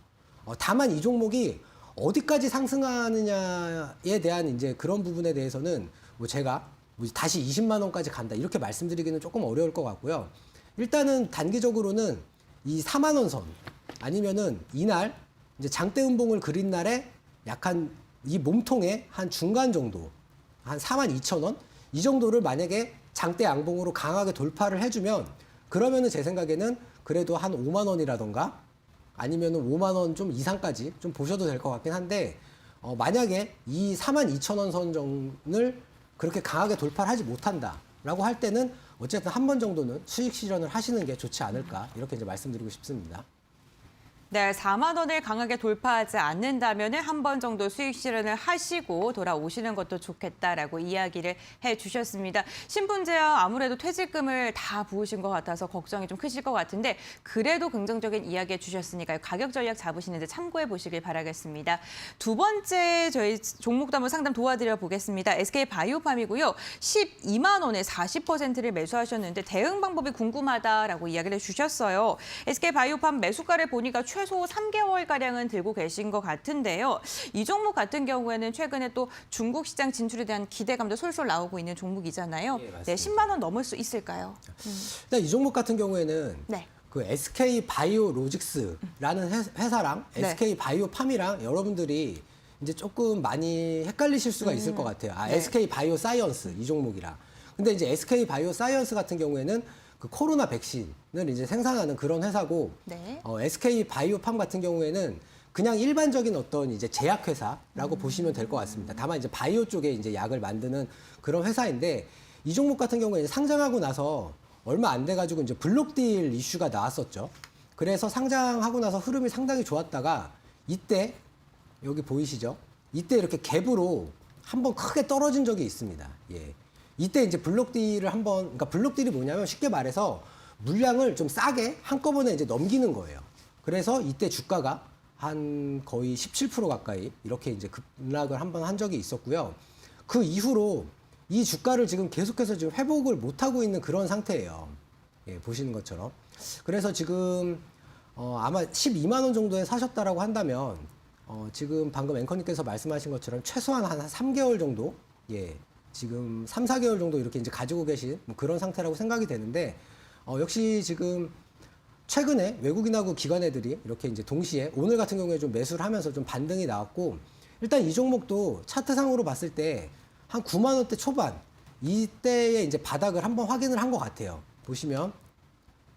다만 이 종목이 어디까지 상승하느냐에 대한 이제 그런 부분에 대해서는 뭐 제가 뭐 다시 20만 원까지 간다 이렇게 말씀드리기는 조금 어려울 것 같고요. 일단은 단기적으로는 이 4만 원 선 아니면은 이날 이제 장대 음봉을 그린 날에 약간 이 몸통의 한 중간 정도 한 4만 2천 원 이 정도를 만약에 장대 양봉으로 강하게 돌파를 해주면 그러면은 제 생각에는 그래도 한 5만 원이라던가 아니면은 5만 원 좀 이상까지 좀 보셔도 될 것 같긴 한데 만약에 이 4만 2천 원 선 정도를 그렇게 강하게 돌파를 하지 못한다라고 할 때는 어쨌든 한 번 정도는 수익 실현을 하시는 게 좋지 않을까 이렇게 이제 말씀드리고 싶습니다. 네, 4만 원을 강하게 돌파하지 않는다면 한 번 정도 수익 실현을 하시고 돌아오시는 것도 좋겠다라고 이야기를 해주셨습니다. 신풍제약 아무래도 퇴직금을 다 부으신 것 같아서 걱정이 좀 크실 것 같은데 그래도 긍정적인 이야기 해주셨으니까요. 가격 전략 잡으시는데 참고해 보시길 바라겠습니다. 두 번째 저희 종목도 한번 상담 도와드려 보겠습니다. SK바이오팜이고요. 12만 원에 40%를 매수하셨는데 대응 방법이 궁금하다라고 이야기를 해주셨어요. SK바이오팜 매수가를 보니까 최소 3개월가량은 들고 계신 것 같은데요. 이 종목 같은 경우에는 최근에 또 중국 시장 진출에 대한 기대감도 솔솔 나오고 있는 종목이잖아요. 예, 맞습니다. 네, 10만 원 넘을 수 있을까요? 일단 이 종목 같은 경우에는 네. 그 SK 바이오로직스라는 회사랑 네. SK 바이오팜이랑 여러분들이 이제 조금 많이 헷갈리실 수가 있을 것 같아요. 네. SK 바이오사이언스 이 종목이랑. 근데 이제 SK 바이오사이언스 같은 경우에는 그 코로나 백신을 이제 생산하는 그런 회사고 네. SK 바이오팜 같은 경우에는 그냥 일반적인 어떤 이제 제약회사라고 보시면 될 것 같습니다. 다만 이제 바이오 쪽에 이제 약을 만드는 그런 회사인데 이 종목 같은 경우에 상장하고 나서 얼마 안 돼가지고 이제 블록딜 이슈가 나왔었죠. 그래서 상장하고 나서 흐름이 상당히 좋았다가 이때 여기 보이시죠? 이때 이렇게 갭으로 한번 크게 떨어진 적이 있습니다. 예. 이때 이제 블록딜을 한번, 그러니까 블록딜이 뭐냐면 쉽게 말해서 물량을 좀 싸게 한꺼번에 이제 넘기는 거예요. 그래서 이때 주가가 한 거의 17% 가까이 이렇게 이제 급락을 한번 한 적이 있었고요. 그 이후로 이 주가를 지금 계속해서 지금 회복을 못하고 있는 그런 상태예요. 예, 보시는 것처럼. 그래서 지금 아마 12만 원 정도에 사셨다라고 한다면 지금 방금 앵커님께서 말씀하신 것처럼 최소한 한 3개월 정도, 예, 지금 3, 4개월 정도 이렇게 이제 가지고 계신 뭐 그런 상태라고 생각이 되는데 역시 지금 최근에 외국인하고 기관애들이 이렇게 이제 동시에 오늘 같은 경우에 좀 매수를 하면서 좀 반등이 나왔고 일단 이 종목도 차트상으로 봤을 때 한 9만 원대 초반 이때에 이제 바닥을 한번 확인을 한 것 같아요. 보시면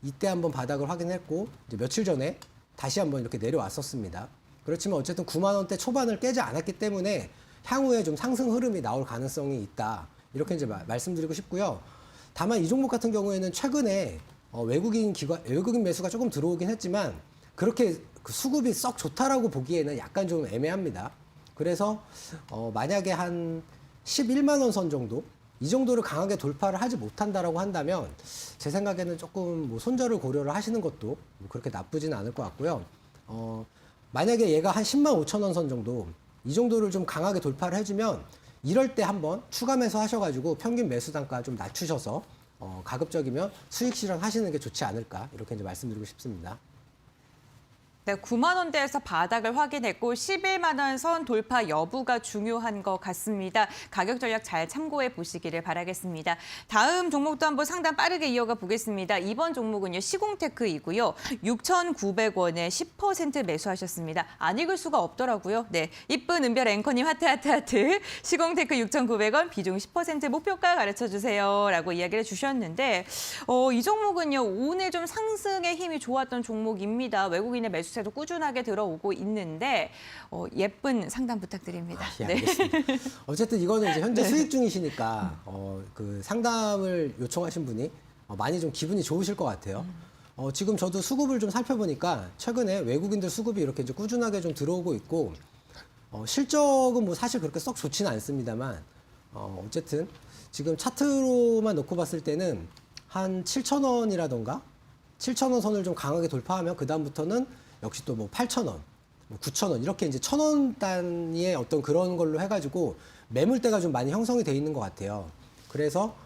이때 한번 바닥을 확인했고 이제 며칠 전에 다시 한번 이렇게 내려왔었습니다. 그렇지만 어쨌든 9만 원대 초반을 깨지 않았기 때문에 향후에 좀 상승 흐름이 나올 가능성이 있다. 이렇게 이제 말씀드리고 싶고요. 다만 이 종목 같은 경우에는 최근에 외국인 매수가 조금 들어오긴 했지만 그렇게 그 수급이 썩 좋다라고 보기에는 약간 좀 애매합니다. 그래서 만약에 한 11만 원 선 정도 이 정도를 강하게 돌파를 하지 못한다라고 한다면 제 생각에는 조금 뭐 손절을 고려를 하시는 것도 뭐 그렇게 나쁘지는 않을 것 같고요. 만약에 얘가 한 10만 5천 원 선 정도 이 정도를 좀 강하게 돌파를 해주면 이럴 때 한번 추가 매수 하셔가지고 평균 매수 단가 좀 낮추셔서 가급적이면 수익 실현 하시는 게 좋지 않을까 이렇게 이제 말씀드리고 싶습니다. 네, 9만 원대에서 바닥을 확인했고 11만 원 선 돌파 여부가 중요한 것 같습니다. 가격 전략 잘 참고해 보시기를 바라겠습니다. 다음 종목도 한번 상담 빠르게 이어가 보겠습니다. 이번 종목은요, 시공테크이고요. 6,900원에 10% 매수하셨습니다. 안 읽을 수가 없더라고요. 네, 이쁜 은별 앵커님 하트 하트 하트. 시공테크 6,900원 비중 10% 목표가 가르쳐 주세요라고 이야기를 해주셨는데 이 종목은요, 오늘 좀 상승의 힘이 좋았던 종목입니다. 외국인의 매수 도 꾸준하게 들어오고 있는데 예쁜 상담 부탁드립니다. 예, 알겠습니다. 어쨌든 이거는 이제 현재 네. 수익 중이시니까 그 상담을 요청하신 분이 많이 좀 기분이 좋으실 것 같아요. 지금 저도 수급을 좀 살펴보니까 최근에 외국인들 수급이 이렇게 이제 꾸준하게 좀 들어오고 있고 실적은 뭐 사실 그렇게 썩 좋지는 않습니다만 어쨌든 지금 차트로만 놓고 봤을 때는 한 7,000원이라던가 7,000원 선을 좀 강하게 돌파하면 그 다음부터는 역시 또 뭐 8,000원, 뭐 9,000원 이렇게 이제 1,000원 단위의 어떤 그런 걸로 해가지고 매물대가 좀 많이 형성이 돼 있는 것 같아요. 그래서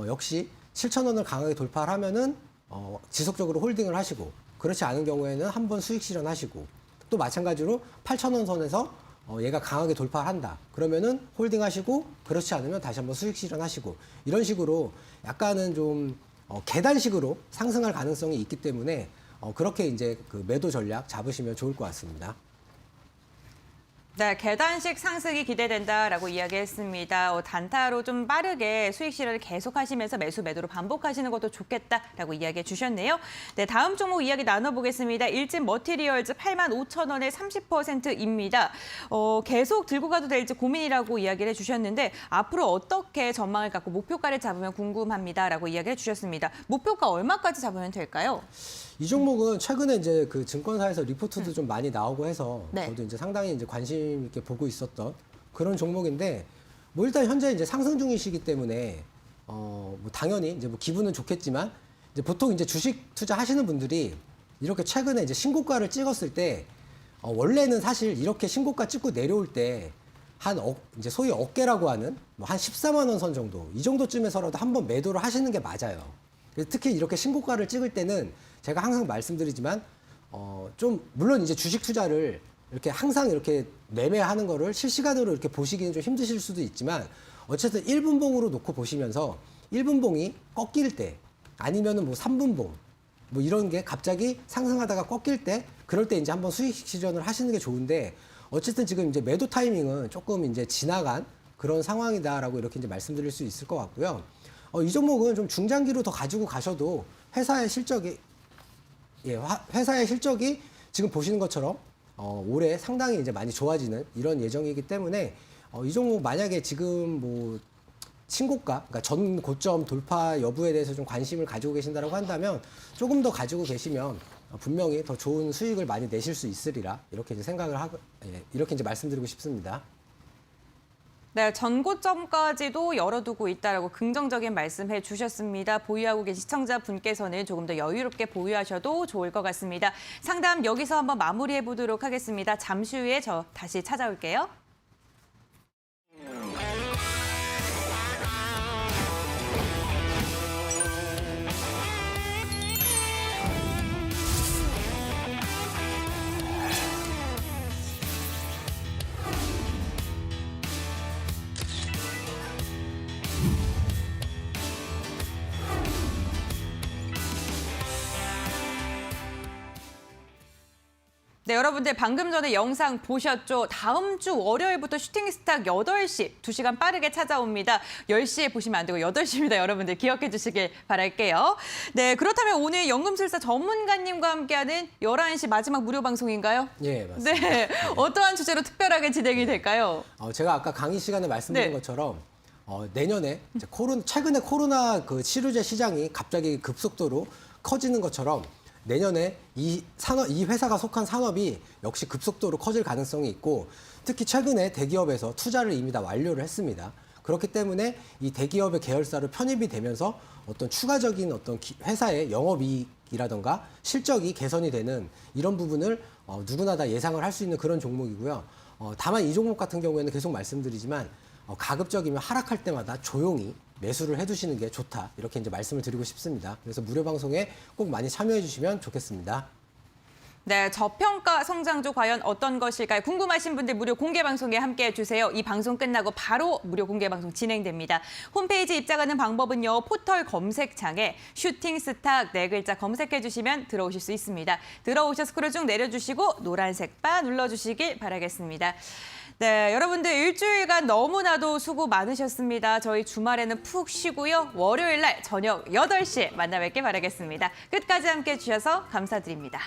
역시 7,000원을 강하게 돌파를 하면은 지속적으로 홀딩을 하시고 그렇지 않은 경우에는 한번 수익 실현하시고 또 마찬가지로 8,000원 선에서 얘가 강하게 돌파한다. 그러면은 홀딩하시고 그렇지 않으면 다시 한번 수익 실현하시고 이런 식으로 약간은 좀 계단식으로 상승할 가능성이 있기 때문에 그렇게 이제 그 매도 전략 잡으시면 좋을 것 같습니다. 네, 계단식 상승이 기대된다라고 이야기했습니다. 단타로 좀 빠르게 수익 실현을 계속하시면서 매수 매도로 반복하시는 것도 좋겠다라고 이야기해 주셨네요. 네, 다음 종목 이야기 나눠보겠습니다. 일진 머티리얼즈 85,000원에 30%입니다. 계속 들고 가도 될지 고민이라고 이야기를 해주셨는데 앞으로 어떻게 전망을 갖고 목표가를 잡으면 궁금합니다라고 이야기해 주셨습니다. 목표가 얼마까지 잡으면 될까요? 이 종목은 최근에 이제 그 증권사에서 리포트도 좀 많이 나오고 해서 네. 저도 이제 상당히 이제 관심 있게 보고 있었던 그런 종목인데 뭐 일단 현재 이제 상승 중이시기 때문에 뭐 당연히 이제 뭐 기분은 좋겠지만 이제 보통 이제 주식 투자하시는 분들이 이렇게 최근에 이제 신고가를 찍었을 때 원래는 사실 이렇게 신고가 찍고 내려올 때 이제 소위 어깨라고 하는 뭐 한 14만 원 선 정도 이 정도쯤에서라도 한번 매도를 하시는 게 맞아요. 그래서 특히 이렇게 신고가를 찍을 때는 제가 항상 말씀드리지만 좀 물론 이제 주식 투자를 이렇게 항상 이렇게 매매하는 거를 실시간으로 이렇게 보시기는 좀 힘드실 수도 있지만 어쨌든 1분봉으로 놓고 보시면서 1분봉이 꺾일 때 아니면은 뭐 3분봉 뭐 이런 게 갑자기 상승하다가 꺾일 때 그럴 때 이제 한번 수익 실현을 하시는 게 좋은데 어쨌든 지금 이제 매도 타이밍은 조금 이제 지나간 그런 상황이다라고 이렇게 이제 말씀드릴 수 있을 것 같고요. 이 종목은 좀 중장기로 더 가지고 가셔도 회사의 실적이 지금 보시는 것처럼 올해 상당히 이제 많이 좋아지는 이런 예정이기 때문에 이 종목 만약에 지금 뭐 신고가, 그러니까 전 고점 돌파 여부에 대해서 좀 관심을 가지고 계신다고 한다면 조금 더 가지고 계시면 분명히 더 좋은 수익을 많이 내실 수 있으리라 이렇게 이제 이렇게 이제 말씀드리고 싶습니다. 네, 전고점까지도 열어두고 있다라고 긍정적인 말씀해 주셨습니다. 보유하고 계신 시청자분께서는 조금 더 여유롭게 보유하셔도 좋을 것 같습니다. 상담 여기서 한번 마무리해 보도록 하겠습니다. 잠시 후에 저 다시 찾아올게요. 네, 여러분들 방금 전에 영상 보셨죠? 다음 주 월요일부터 슈팅스타 8시, 2시간 빠르게 찾아옵니다. 10시에 보시면 안 되고 8시입니다. 여러분들 기억해 주시길 바랄게요. 네, 그렇다면 오늘 연금술사 전문가님과 함께하는 11시 마지막 무료 방송인가요? 예, 맞습니다. 네, 어떠한 주제로 특별하게 진행이 될까요? 제가 아까 강의 시간에 말씀드린 네. 것처럼 내년에 이제 최근에 코로나 그 치료제 시장이 갑자기 급속도로 커지는 것처럼 내년에 이 회사가 속한 산업이 역시 급속도로 커질 가능성이 있고 특히 최근에 대기업에서 투자를 이미 다 완료를 했습니다. 그렇기 때문에 이 대기업의 계열사로 편입이 되면서 어떤 추가적인 어떤 회사의 영업이익이라던가 실적이 개선이 되는 이런 부분을 누구나 다 예상을 할 수 있는 그런 종목이고요. 다만 이 종목 같은 경우에는 계속 말씀드리지만 가급적이면 하락할 때마다 조용히 매수를 해두시는 게 좋다. 이렇게 이제 말씀을 드리고 싶습니다. 그래서 무료 방송에 꼭 많이 참여해 주시면 좋겠습니다. 네, 저평가 성장주 과연 어떤 것일까요? 궁금하신 분들 무료 공개 방송에 함께해 주세요. 이 방송 끝나고 바로 무료 공개 방송 진행됩니다. 홈페이지 입장하는 방법은요. 포털 검색창에 슈팅스탁 4글자 검색해 주시면 들어오실 수 있습니다. 들어오셔서 스크롤 쭉 내려주시고 노란색 바 눌러주시길 바라겠습니다. 네, 여러분들 일주일간 너무나도 수고 많으셨습니다. 저희 주말에는 푹 쉬고요. 월요일 날 저녁 8시에 만나 뵙길 바라겠습니다. 끝까지 함께해 주셔서 감사드립니다.